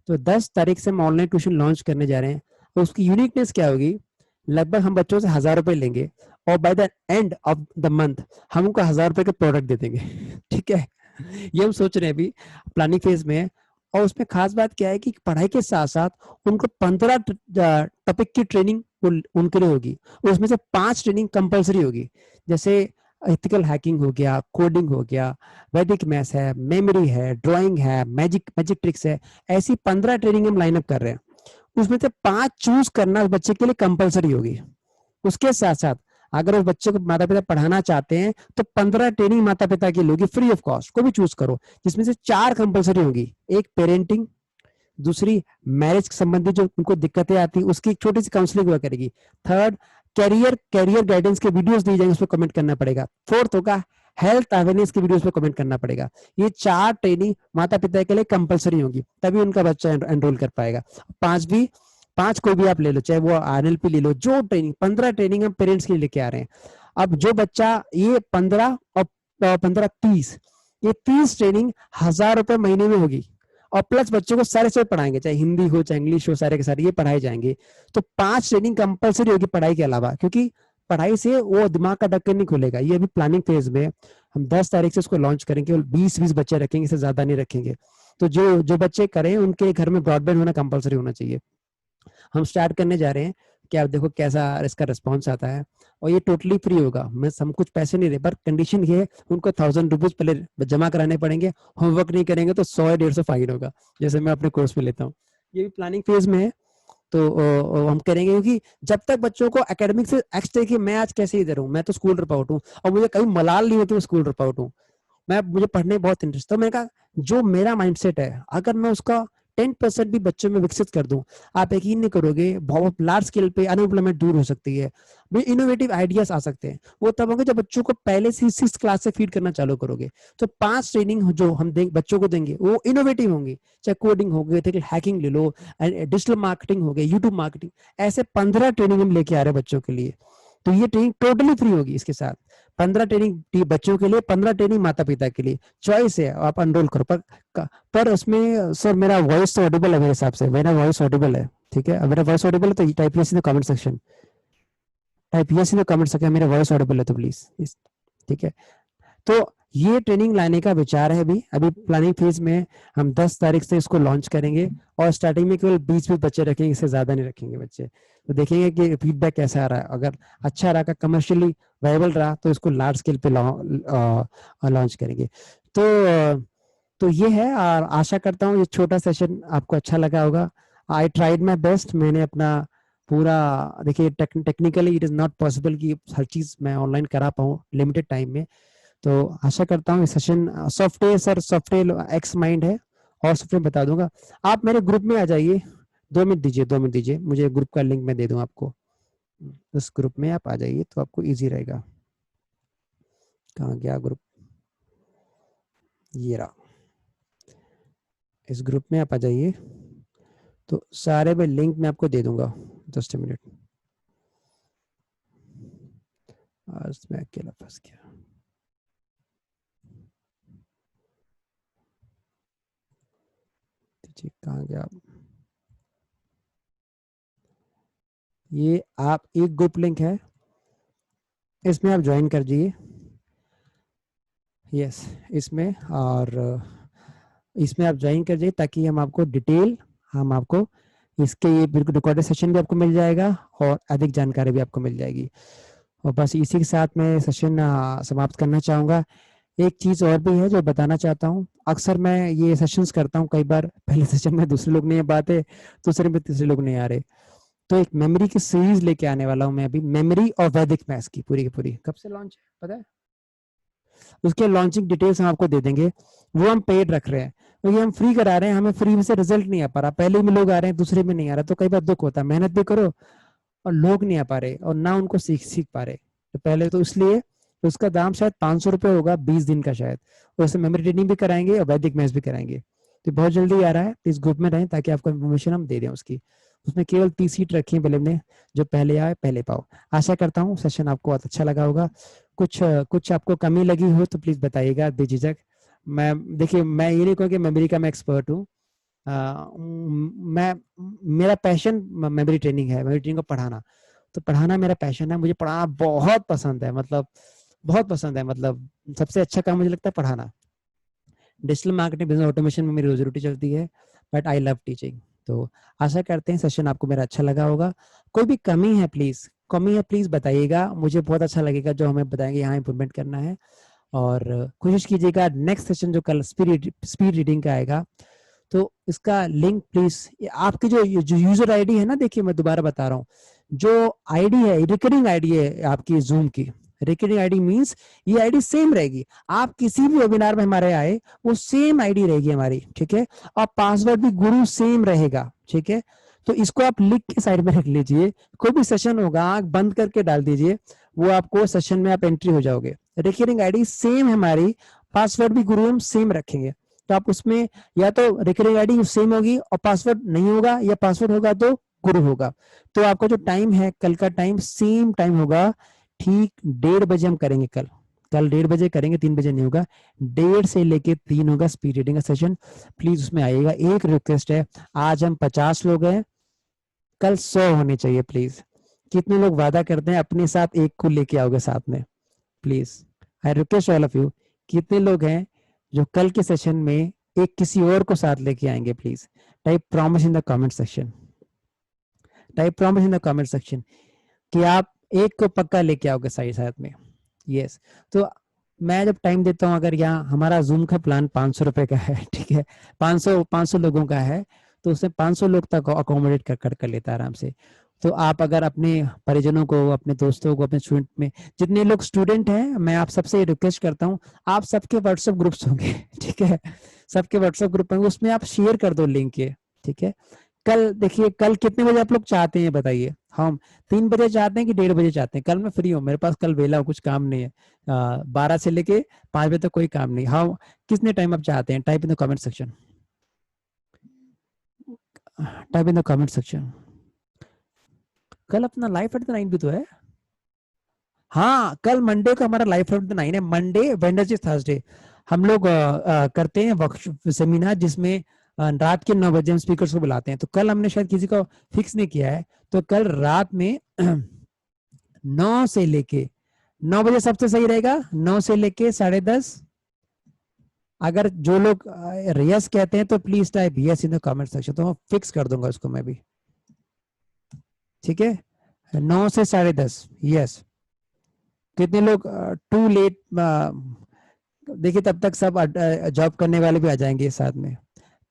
तो 10 तारीख से हम ऑनलाइन ट्यूशन लॉन्च करने जा रहे हैं। तो उसकी यूनिकनेस क्या होगी, लगभग हम बच्चों से 1000 रुपए लेंगे और by the end of the month हम उनको 1000 रुपए के प्रोडक्ट दे देंगे। ठीक है, ये हम सोच रहे हैं, अभी प्लानिंग फेज में है। और उसमें खास बात क्या है कि पढ़ाई के साथ साथ उनको 15 टॉपिक की ट्रेनिंग उनके लिए होगी। उसमें से 5 ट्रेनिंग कंपलसरी होगी, जैसे एथिकल हैकिंग हो गया, कोडिंग हो गया, वैदिक मैथ्स है, मेमोरी है, ड्राइंग है, मैजिक मैजिक ट्रिक्स है। ऐसी 15 ट्रेनिंग हम लाइनअप कर रहे हैं। उसमें से 5 चूज करना बच्चे के लिए कंपलसरी होगी। उसके साथ साथ अगर उस बच्चे को माता पिता पढ़ाना चाहते हैं तो 15 ट्रेनिंग माता पिता की लोगी फ्री ऑफ कॉस्ट, को भी चूज करो, जिसमें से 4 कंपलसरी होगी। एक पेरेंटिंग, दूसरी मैरिज संबंधी जो उनको दिक्कतें आती है उसकी एक छोटी सी काउंसलिंग हुआ करेगी। थर्ड, कैरियर कैरियर गाइडेंस के वीडियोस दिए जाएंगे, उस पर कमेंट करना पड़ेगा। फोर्थ होगा हेल्थ अवेयरनेस के वीडियोस पे कमेंट करना पड़ेगा। ये 4 ट्रेनिंग माता पिता के लिए कंपलसरी होगी, तभी उनका बच्चा एनरोल कर पाएगा। 5 कोई भी आप ले लो, चाहे वो आरएलपी ले लो, जो ट्रेनिंग 15 ट्रेनिंग हम पेरेंट्स के लिए लेके आ रहे हैं। अब जो बच्चा ये 15 और 15 30, ये 30 ट्रेनिंग 1000 रुपए महीने में होगी। और प्लस बच्चों को सारे सब पढ़ाएंगे, चाहे हिंदी हो चाहे इंग्लिश हो, सारे के सारे ये पढ़ाए जाएंगे। तो 5 ट्रेनिंग कंपलसरी होगी पढ़ाई के अलावा, क्योंकि पढ़ाई से वो दिमाग का ढक्कन नहीं खुलेगा। ये अभी प्लानिंग फेज में, हम 10 तारीख से इसको लॉन्च करेंगे। केवल 20 बच्चे रखेंगे, इससे ज्यादा नहीं रखेंगे। तो जो जो बच्चे करें उनके घर में ब्रॉडबैंड होना कंपलसरी होना चाहिए। हम स्टार्ट करने जा रहे हैं कि आप देखो कैसा इसका रिस्पॉन्स आता है। और ये टोटली फ्री होगा, मैं हम कुछ पैसे नहीं दे, पर कंडीशन ये है उनको 1000 रुपीज पहले जमा कराने पड़ेंगे। होमवर्क नहीं करेंगे तो 100 या 150 फाइन होगा, जैसे मैं अपने कोर्स में लेता हूँ। ये भी प्लानिंग फेज में है। तो हम करेंगे, क्योंकि जब तक बच्चों को एकेडमिक से एक्स्ट्रा, कि मैं आज कैसे इधर हूँ, मैं तो स्कूल ड्रॉप आउट हूँ और मुझे कभी मलाल नहीं होती मैं स्कूल ड्रॉप आउट हूँ। मुझे पढ़ने में बहुत इंटरेस्ट था। मैंने कहा जो मेरा माइंडसेट है अगर मैं उसका 10% भी बच्चों में विकसित कर दूं, आप यकीन नहीं करोगे बहुत लार्ज स्केल पे अनएम्प्लॉयमेंट दूर हो सकती है। इनोवेटिव आइडियाज आ सकते हैं। वो तब होंगे जब बच्चों को पहले से 6 क्लास से फीड करना चालू करोगे। तो 5 ट्रेनिंग जो हम बच्चों को देंगे वो इनोवेटिव होंगी, चाहे कोडिंग हो गई, हैकिंग ले लो, डिजिटल मार्केटिंग हो गई, यूट्यूब मार्केटिंग, ऐसे 15 ट्रेनिंग हम लेके आ रहे हैं बच्चों के लिए। तो ये ट्रेनिंग टोटली फ्री होगी। इसके साथ 15 ट्रेनिंग बच्चों के लिए, 15 ट्रेनिंग माता पिता के लिए, चॉइस है, आप एनरोल करो। पर उसमें सर मेरा वॉइस तो ऑडिबल है, मेरे हिसाब से मेरा वॉइस ऑडिबल है, ठीक है। मेरा वॉइस ऑडिबल है तो type yes in the comment section, type yes in the comment section मेरा वॉइस ऑडिबल है तो प्लीज, ठीक है। तो ये ट्रेनिंग लाने का विचार है। अभी अभी प्लानिंग फेज में है। हम 10 तारीख से इसको लॉन्च करेंगे और स्टार्टिंग में केवल 20 बच्चे रखेंगे, इससे ज्यादा नहीं रखेंगे बच्चे। तो देखेंगे कि फीडबैक कैसा आ रहा है। अगर अच्छा रहा, कमर्शियली वायबल रहा, तो इसको लार्ज स्केल पे लॉन्च करेंगे। तो ये है, और आशा करता हूँ ये छोटा सेशन आपको अच्छा लगा होगा। आई ट्राइड माई बेस्ट, मैंने अपना पूरा, देखिए technically it is not possible कि हर चीज मैं ऑनलाइन करा पाऊँ लिमिटेड टाइम में। तो आशा करता हूँ ये session software, sir software x mind है और सॉफ्टवेयर बता दूंगा। आप मेरे ग्रुप में आ जाइए, 2 मिनट दीजिए मुझे, ग्रुप का लिंक मैं दे दूं आपको। उस ग्रुप में आप आ जाइए तो आपको इजी रहेगा। कहाँ गया ग्रुप, ये रहा। इस ग्रुप में आप आ जाइए तो सारे में लिंक मैं आपको दे दूंगा। जस्ट मिनट, आज मैं अकेला फंस गया। कहाँ गया आप, ये आप एक ग्रुप लिंक है, इसमें आप ज्वाइन कर जाइए। यस, इसमें, और इसमें आप ज्वाइन कर जाइए ताकि हम आपको इसके ये बिल्कुल रिकॉर्डेड सेशन भी आपको मिल जाएगा और अधिक जानकारी भी आपको मिल जाएगी। और बस इसी के साथ मैं सेशन समाप्त करना चाहूँगा। एक चीज़ और भी है जो बताना चाहता हूँ, अक्सर मैं ये सेशंस करता हूँ, कई बार पहले सेशन में दूसरे लोग नहीं आ पाते, दूसरे में तीसरे लोग नहीं आ रहे, तो एक मेमोरी की सीरीज लेके आने वाला हूँ मैं अभी, मेमोरी और वैदिक मैथ्स की पूरी कब से लॉन्च है पता है? उसके लॉन्चिंग डिटेल्स हम आपको दे देंगे। वो हम पेड रख रहे हैं क्योंकि हम फ्री करा रहे हैं, हमें फ्री में से रिजल्ट नहीं आ पा रहा, पहले में लोग आ रहे हैं दूसरे में नहीं आ रहा, तो कई बार दुख होता है, मेहनत भी करो और लोग नहीं आ पा रहे और ना उनको सीख पा रहे। तो पहले तो इसलिए तो उसका दाम शायद 500 रुपये होगा 20 दिन का शायद, और उसमें मेमोरी ट्रेनिंग भी कराएंगे और वैदिक मैथ्स भी कराएंगे। तो बहुत जल्दी आ रहा है, इस ग्रुप में रहें ताकि आपको इन्फॉर्मेशन हम दे दें उसकी। उसमें केवल 30 सीट रखी है, पहले जो पहले आए पहले पाओ। आशा करता हूँ सेशन आपको बहुत अच्छा लगा होगा। कुछ आपको कमी लगी हो तो प्लीज बताइएगा बेझिझक। मैं देखिए, मैं ये नहीं कहूँ कि मेमोरी का मैं एक्सपर्ट हूँ, मैं मेरा पैशन मेमोरी ट्रेनिंग है, मेमोरी ट्रेनिंग को पढ़ाना, तो पढ़ाना मेरा पैशन है, मुझे पढ़ाना बहुत पसंद है, मतलब बहुत पसंद है, मतलब सबसे अच्छा काम मुझे लगता है पढ़ाना। डिजिटल मार्केटिंग बिजनेस ऑटोमेशन में मेरी रोजी रोटी चलती है, बट आई लव टीचिंग। तो आशा करते हैं सेशन आपको मेरा अच्छा लगा होगा। कोई भी कमी है प्लीज बताइएगा, मुझे बहुत अच्छा लगेगा जो हमें बताएंगे यहाँ इंप्रूवमेंट करना है। और कोशिश कीजिएगा नेक्स्ट सेशन जो कल स्पीड रीडिंग का आएगा, तो इसका लिंक प्लीज आपकी जो यूजर आईडी है ना, देखिए मैं दोबारा बता रहा हूँ, जो आईडी है रिकरिंग आईडी है आपकी जूम की, रिकरिंग आईडी मींस ये आईडी सेम रहेगी, आप किसी भी वेबिनार में हमारे आए वो सेम आईडी रहेगी हमारी, ठीक है, और पासवर्ड भी गुरु सेम रहेगा, ठीक है। तो इसको आप लिख के साइड में रख लीजिए, कोई भी सेशन होगा आंख बंद करके डाल दीजिए, वो आपको सेशन में आप एंट्री हो जाओगे। रिकरिंग आईडी सेम हमारी, पासवर्ड भी गुरु हम सेम रखेंगे, तो आप उसमें या तो रिकरिंग आईडी सेम होगी और पासवर्ड नहीं होगा, या पासवर्ड होगा तो गुरु होगा। तो आपका जो टाइम है कल का टाइम सेम टाइम होगा, ठीक 1:30 हम करेंगे कल, 1:30 करेंगे, 3 नहीं होगा, 1:30 से लेके 3 होगा स्पीड रीडिंग का सेशन। प्लीज उसमें आइएगा। एक रिक्वेस्ट है, आज हम 50 लोग हैं, कल 100 होने चाहिए प्लीज। कितने लोग वादा करते हैं अपने साथ एक को लेके आओगे साथ में, please I request all of you. कितने लोग हैं जो कल के सेशन में एक किसी और को साथ लेके आएंगे, please type promise in the comment section, type promise in the comment section कि आप एक को पक्का लेके आओगे साथ साथ में। यस, तो मैं जब टाइम देता हूँ, अगर यहाँ हमारा जूम का प्लान 500 रुपए का है, ठीक है, 500 लोगों का है, तो उसमें 500 लोग तक अकोमोडेट कर लेता है आराम से। तो आप अगर अपने परिजनों को, अपने दोस्तों को, अपने स्टूडेंट में जितने लोग स्टूडेंट हैं, मैं आप सबसे रिक्वेस्ट करता हूँ, आप सबके व्हाट्सएप ग्रुप्स होंगे, ठीक है, सबके व्हाट्सएप ग्रुप होंगे, उसमें आप शेयर कर दो लिंक के, ठीक है। कल देखिए, कल कितने बजे आप लोग चाहते हैं बताइए? हम 3 बजे चाहते हैं कि 1:30 चाहते हैं? कल मैं फ्री हूँ, मेरे पास कल वेला हूँ, कुछ काम नहीं है, 12 से लेके 5 बजे तक कोई काम नहीं। हाँ, कितने टाइम आप चाहते हैं? Type in the comment section, type in the comment section. कल अपना लाइफ एट द 9 भी तो है। हाँ, कल मंडे को हमारा लाइफ एट द 9 है, मंडे वेडनेसडे थर्सडे हम लोग करते हैं वर्कशॉप सेमिनार, जिसमें रात के 9 बजे हम स्पीकर्स को बुलाते हैं। तो कल हमने शायद किसी को फिक्स नहीं किया है, तो कल रात में 9 से लेके 9 बजे सबसे सही रहेगा, 9 से लेके 10:30। अगर जो लोग यस कहते हैं तो please type yes in the comment section, तो मैं फिक्स कर दूंगा उसको मैं भी, ठीक है। 9 से 10:30 यस। कितने लोग टू लेट, देखिए तब तक सब जॉब करने वाले भी आ जाएंगे साथ में।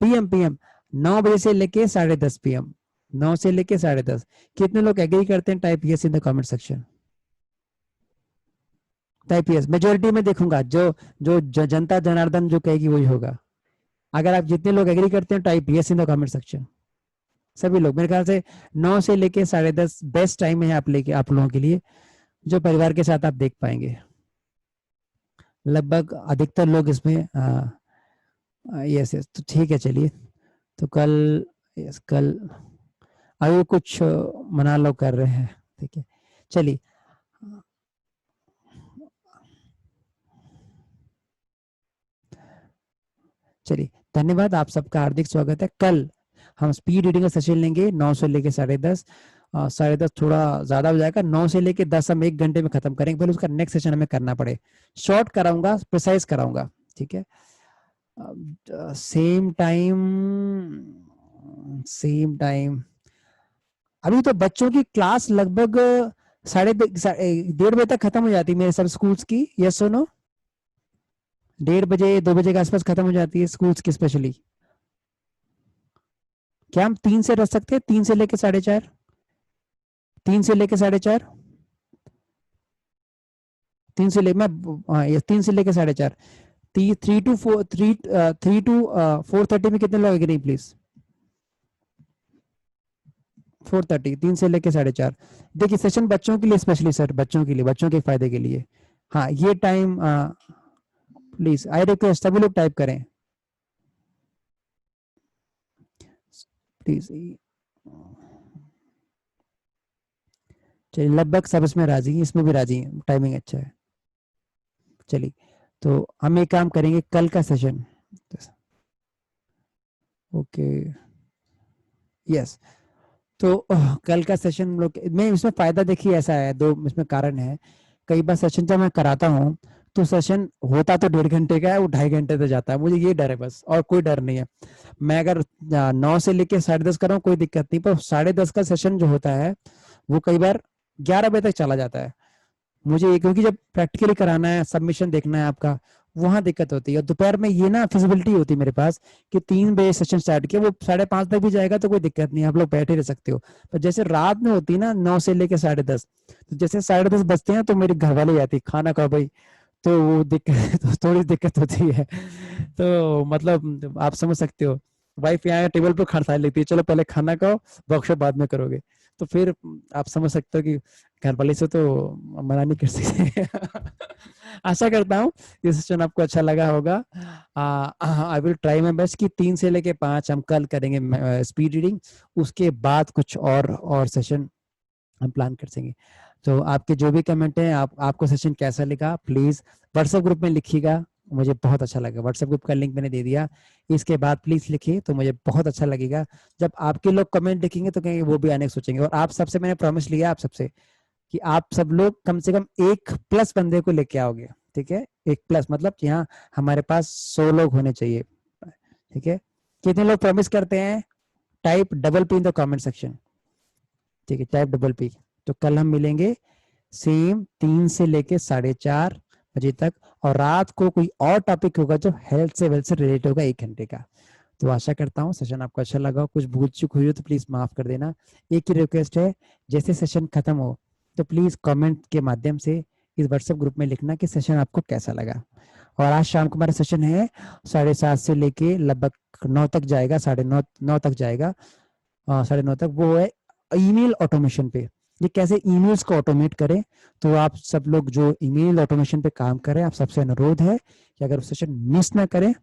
पीएम 9 बजे से लेके 10:30 PM, 9 से लेके 10:30। कितने लोग एग्री करते हैं? Type yes in the comment section, type yes. Majority में देखूंगा, जो जनता जनार्दन जो कहेगी वही होगा। अगर आप जितने लोग एग्री करते हैं type yes in the comment section, सभी लोग। मेरे ख्याल से 9 से लेके 10:30 बेस्ट टाइम है आप लोगों के लिए, जो परिवार के साथ आप देख पाएंगे। लगभग अधिकतर लोग इसमें यस यस, तो ठीक है चलिए। तो कल यस, कल अभी कुछ मना लो कर रहे हैं, ठीक है चलिए। चलिए, धन्यवाद, आप सबका हार्दिक स्वागत है। कल हम स्पीड रीडिंग का सेशन लेंगे 9 से लेके 10:30, 10:30 थोड़ा ज्यादा हो जाएगा, 9 से लेके 10 हम 1 घंटे में खत्म करेंगे, पहले उसका नेक्स्ट सेशन हमें करना पड़े, शॉर्ट कराऊंगा, प्रिसाइज कराऊंगा, ठीक है। सेम टाइम अभी तो बच्चों की क्लास लगभग 1:30 तक खत्म हो जाती है मेरे सब स्कूल्स की, यस सुनो, 1:30 2 बजे के आसपास खत्म हो जाती है स्कूल्स की स्पेशली। क्या हम 3 से रख सकते हैं, 3 से लेके 4:30, 3 से लेके 4:30, 3 से ले मैं, हाँ ये 3 से लेके 4:30, 3 to 4:30 में कितने लोग नहीं प्लीज, 4:30, 3 से लेके 4:30। देखिए सेशन बच्चों के लिए स्पेशली सर, बच्चों के लिए, बच्चों के फायदे के लिए। हाँ ये टाइम प्लीज आई रिक्वेस्ट सभी लोग टाइप करें प्लीज। चलिए लगभग सब इसमें राजी हैं, इसमें भी राजी हैं, टाइमिंग अच्छा है। चलिए तो हम एक काम करेंगे, कल का सेशन, ओके यस, तो कल का सेशन हम लोग में इसमें फायदा देखिए ऐसा है, दो इसमें कारण है। कई बार सेशन जब मैं कराता हूँ तो सेशन होता तो 1.5 घंटे का है, वो 2.5 घंटे तक जाता है, मुझे ये डर है बस, और कोई डर नहीं है। मैं अगर 9 से लेके 10:30 कर रहा हूँ कोई दिक्कत नहीं, पर 10:30 का सेशन जो होता है वो कई बार 11 बजे तक चला जाता है। मुझे क्योंकि जब प्रैक्टिकली कराना है, सबमिशन देखना है आपका, वहां दिक्कत होती है। और दोपहर में ये ना फिजिबिलिटी होती है मेरे पास कि 3 बजे सेशन स्टार्ट किया, वो 5:30 तक भी जाएगा तो कोई दिक्कत नहीं, आप लोग बैठे रह सकते हो। पर जैसे रात में होती है ना 9 से लेके 10:30, तो जैसे 10:30 बजते हैं तो मेरे घर वाले जाती है खाना खाओ भाई, तो वो दिक्कत तो थोड़ी दिक्कत होती है। तो मतलब आप समझ सकते हो, वाइफ यहाँ टेबल पर खड़ा लेती है, चलो पहले खाना खाओ, वर्कशॉप बाद में करोगे। तो फिर आप समझ सकते हो कि घर वाले से तो मना नहीं कर सकते। आशा करता हूँ ये सेशन आपको अच्छा लगा होगा। I will try my best कि 3 से लेके 5 हम कल करेंगे स्पीड रीडिंग, उसके बाद कुछ और सेशन हम प्लान कर सकेंगे। तो आपके जो भी कमेंट है, आपको सेशन कैसा लगा प्लीज व्हाट्सएप ग्रुप में लिखिएगा, मुझे बहुत अच्छा लगेगा। व्हाट्सएप ग्रुप का लिंक मैंने दे दिया, इसके बाद प्लीज लिखिए तो मुझे बहुत अच्छा लगेगा। जब आपके लोग कमेंट लिखेंगे तो कहेंगे वो भी आने की सोचेंगे। और आप सबसे मैंने प्रॉमिस लिया आप सबसे कि आप सब लोग कम से कम 1+ बंदे को लेके आओगे, ठीक है, 1+ मतलब यहाँ हमारे पास 100 लोग होने चाहिए, ठीक है। कितने लोग प्रॉमिस करते हैं, type $P in the comment section, ठीक है, टाइप $P। तो कल हम मिलेंगे सेम 3 से लेके 4:30 बजे तक, और रात को कोई और टॉपिक होगा जो हेल्थ से वेल्थ से रिलेटेड होगा 1 घंटे का। तो आशा करता हूँ सेशन आपको अच्छा लगा, कुछ भूल चूक हुई हो तो प्लीज माफ कर देना। एक ही रिक्वेस्ट है, जैसे सेशन खत्म हो तो प्लीज कमेंट के माध्यम से इस व्हाट्सएप ग्रुप में लिखना कि सेशन आपको कैसा लगा। और आज शाम को हमारा सेशन है 7:30 से लेके लगभग 9 तक जाएगा, 9:30 तक जाएगा, 9:30 तक। वो है ईमेल ऑटोमेशन पे, ये कैसे ईमेल्स को ऑटोमेट करें। तो आप सब लोग जो ईमेल ऑटोमेशन पे काम करें, आप सबसे अनुरोध है कि अगर सेशन मिस ना करें।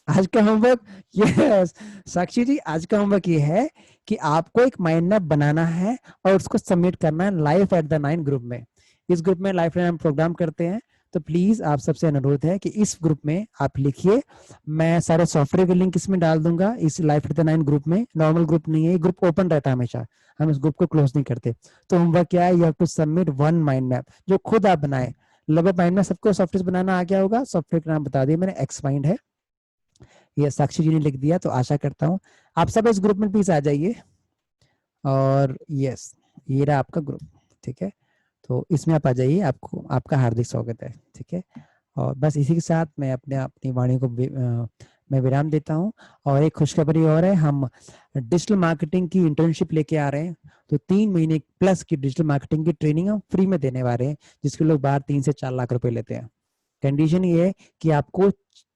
आज का होमवर्क, यस साक्षी जी, आज का होमवर्क ये है कि आपको एक माइंड मैप बनाना है और उसको सबमिट करना है लाइफ एट द 9 ग्रुप में। इस ग्रुप में लाइफ हम प्रोग्राम करते हैं, तो प्लीज आप सबसे अनुरोध है कि इस ग्रुप में आप लिखिए। मैं सारे सॉफ्टवेयर के लिंक इसमें डाल दूंगा, इस लाइफ एट द 9 ग्रुप में। नॉर्मल ग्रुप नहीं है, ग्रुप ओपन रहता है हमेशा, हम इस ग्रुप को क्लोज नहीं करते। तो होमवर्क क्या है, you have to submit 1 mind map जो खुद आप बनाए। लगभग माइंड मैप सबको सॉफ्टवेयर बनाना आ गया होगा, सॉफ्टवेयर का नाम बता दिया मैंने, एक्स माइंड है, ये साक्षी जी ने लिख दिया। तो आशा करता हूँ आप सब इस ग्रुप में प्लीज आ जाइए। और यस ये रहा आपका ग्रुप, ठीक है, तो इसमें आप आ जाइए, आपको आपका हार्दिक स्वागत है, ठीक है। और बस इसी के साथ मैं अपनी वाणी को मैं विराम देता हूँ। और एक खुशखबरी और है, हम डिजिटल मार्केटिंग की इंटर्नशिप लेके आ रहे हैं। तो 3 महीने प्लस की डिजिटल मार्केटिंग की ट्रेनिंग हम फ्री में देने वाले हैं, जिसके लोग बाहर 3 से 4 लाख रुपए लेते हैं। कंडीशन ये है कि आपको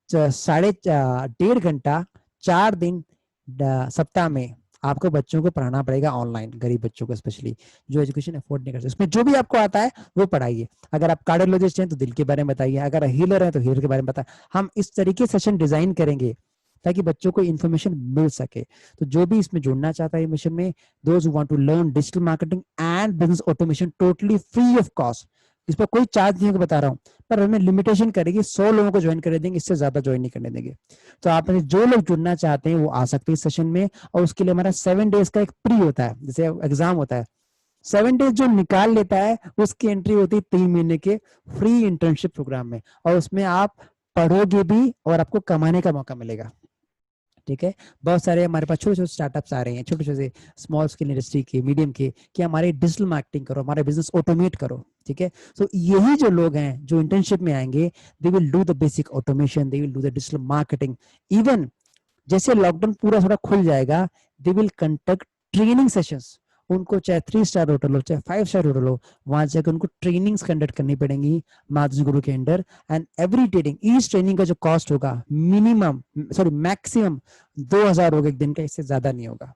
1.5 घंटा 4 दिन सप्ताह में आपको बच्चों को पढ़ाना पड़ेगा ऑनलाइन, गरीब बच्चों को स्पेशली जो एजुकेशन अफोर्ड नहीं कर सकते। उसमें जो भी आपको आता है वो पढ़ाइए। अगर आप कार्डियोलॉजिस्ट हैं तो दिल के बारे में बताइए, अगर हीलर हैं तो हीलर के बारे में बताइए। हम इस तरीके सेशन डिजाइन करेंगे ताकि बच्चों को इन्फॉर्मेशन मिल सके। तो जो भी इसमें जुड़ना चाहता है मिशन में, those who want to learn digital marketing and business automation totally free of cost, इस पर कोई चार्ज नहीं बता रहा हूँ, पर हमें लिमिटेशन करेगी, 100 लोगों को ज्वाइन करने देंगे, इससे ज्यादा ज्वाइन नहीं करने देंगे। तो आप जो लोग जुड़ना चाहते हैं वो आ सकते हैं इस सेशन में। और उसके लिए हमारा 7 डेज का एक प्री होता है, जैसे एग्जाम होता है, 7 डेज जो निकाल लेता है उसकी एंट्री होती है 3 महीने के फ्री इंटर्नशिप प्रोग्राम में। और उसमें आप पढ़ोगे भी और आपको कमाने का मौका मिलेगा, ठीक है, बहुत सारे हमारे पास छोटे छोटे स्टार्टअप्स आ रहे हैं, छोटे छोटे स्मॉल स्केल इंडस्ट्री के, मीडियम के, कि हमारे डिजिटल मार्केटिंग करो, हमारा बिजनेस ऑटोमेट करो। ठीक है, तो यही जो लोग हैं जो इंटर्नशिप में आएंगे, they will do the basic automation, they will do the digital marketing. Even जैसे लॉकडाउन पूरा थोड़ा खुल जाएगा, they will conduct training sessions. उनको चाहे 3 स्टार होटल हो, चाहे 5 स्टार होटल हो, वहां जाकर उनको ट्रेनिंग्स कंडक्ट करनी पड़ेंगी माधुरी गुरु के under. And every training, each training का जो कॉस्ट होगा मिनिमम, सॉरी मैक्सिमम 2,000 होगा एक दिन का, इससे ज्यादा नहीं होगा।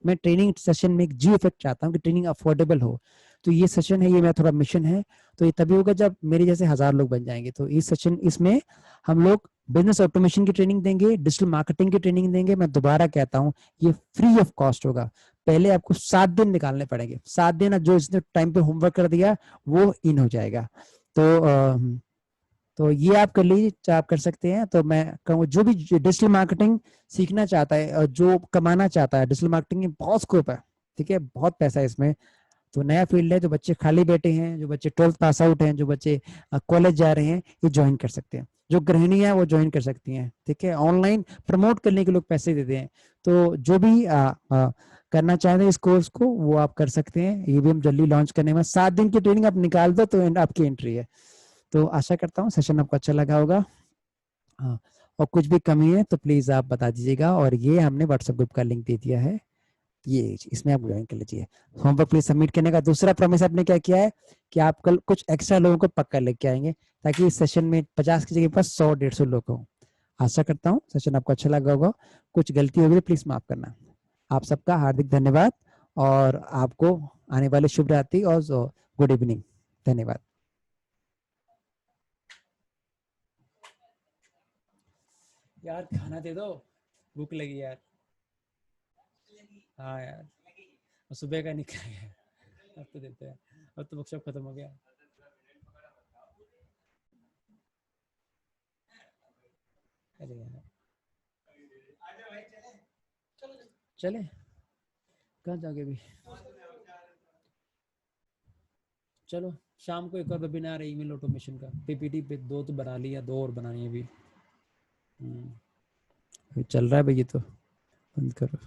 मैं ट्रेनिंग सेशन में एक जी इफेक्ट चाहता हूँ कि ट्रेनिंग अफोर्डेबल हो। तो ये सेशन है, ये मेरा थोड़ा मिशन है। तो ये तभी होगा जब मेरे जैसे 1,000 लोग बन जाएंगे। तो इस सेशन, इसमें हम लोग बिजनेस ऑटोमेशन की ट्रेनिंग देंगे, डिजिटल मार्केटिंग की ट्रेनिंग देंगे। मैं दोबारा कहता हूँ, ये फ्री ऑफ कॉस्ट होगा। पहले आपको 7 दिन निकालने पड़ेंगे, 7 दिन जो इसने टाइम पे होमवर्क कर दिया वो इन हो जाएगा। तो ये आप कर लीजिए, आप कर सकते हैं। तो मैं कहूँ, जो भी डिजिटल मार्केटिंग सीखना चाहता है और जो कमाना चाहता है, डिजिटल मार्केटिंग में बहुत स्कोप है। ठीक है, बहुत पैसा है इसमें। तो नया फील्ड है, जो बच्चे खाली बैठे हैं, जो बच्चे 12th पास आउट हैं, जो बच्चे कॉलेज जा रहे हैं, ये ज्वाइन कर सकते हैं। जो गृहिणियां वो ज्वाइन कर सकती हैं। ठीक है, ऑनलाइन प्रमोट करने के लोग पैसे देते हैं। तो जो भी करना चाहते हैं इस कोर्स को, वो आप कर सकते हैं। ये भी हम जल्दी लॉन्च करने में, 7 दिन की ट्रेनिंग आप निकाल दो तो आपकी एंट्री है। तो आशा करता हूँ सेशन आपको अच्छा लगा होगा। हाँ, और कुछ भी कमी है तो प्लीज आप बता दीजिएगा। और ये हमने व्हाट्सएप ग्रुप का लिंक दे दिया है, ये इसमें आप ज्वाइन कर लीजिए। होमवर्क प्लीज सबमिट करने का दूसरा प्रॉमिस आपने क्या किया है कि आप कल कुछ एक्स्ट्रा लोगों को पक्का लेके आएंगे, ताकि इस सेशन में 50 की जगह पर 100-150 लोग हों। आशा करता हूँ सेशन आपको अच्छा लगा होगा। कुछ गलती होगी तो प्लीज माफ करना। आप सबका हार्दिक धन्यवाद, और आपको आने वाले शुभ रात्रि और गुड इवनिंग। धन्यवाद। यार खाना दे दो, भूख लगी यार। हाँ यार, सुबह का नहीं खाया, अब तो देते हैं। अब तो वर्कशॉप खत्म हो गया। अरे यार, चले, कहाँ जाओगे अभी? चलो, शाम को एक और वेबिनार है ईमेल ऑटोमेशन का, पीपीटी पे 2 तो बना लिया, 2 और बनानी है अभी। अभी चल रहा है भाई, ये तो बंद करो।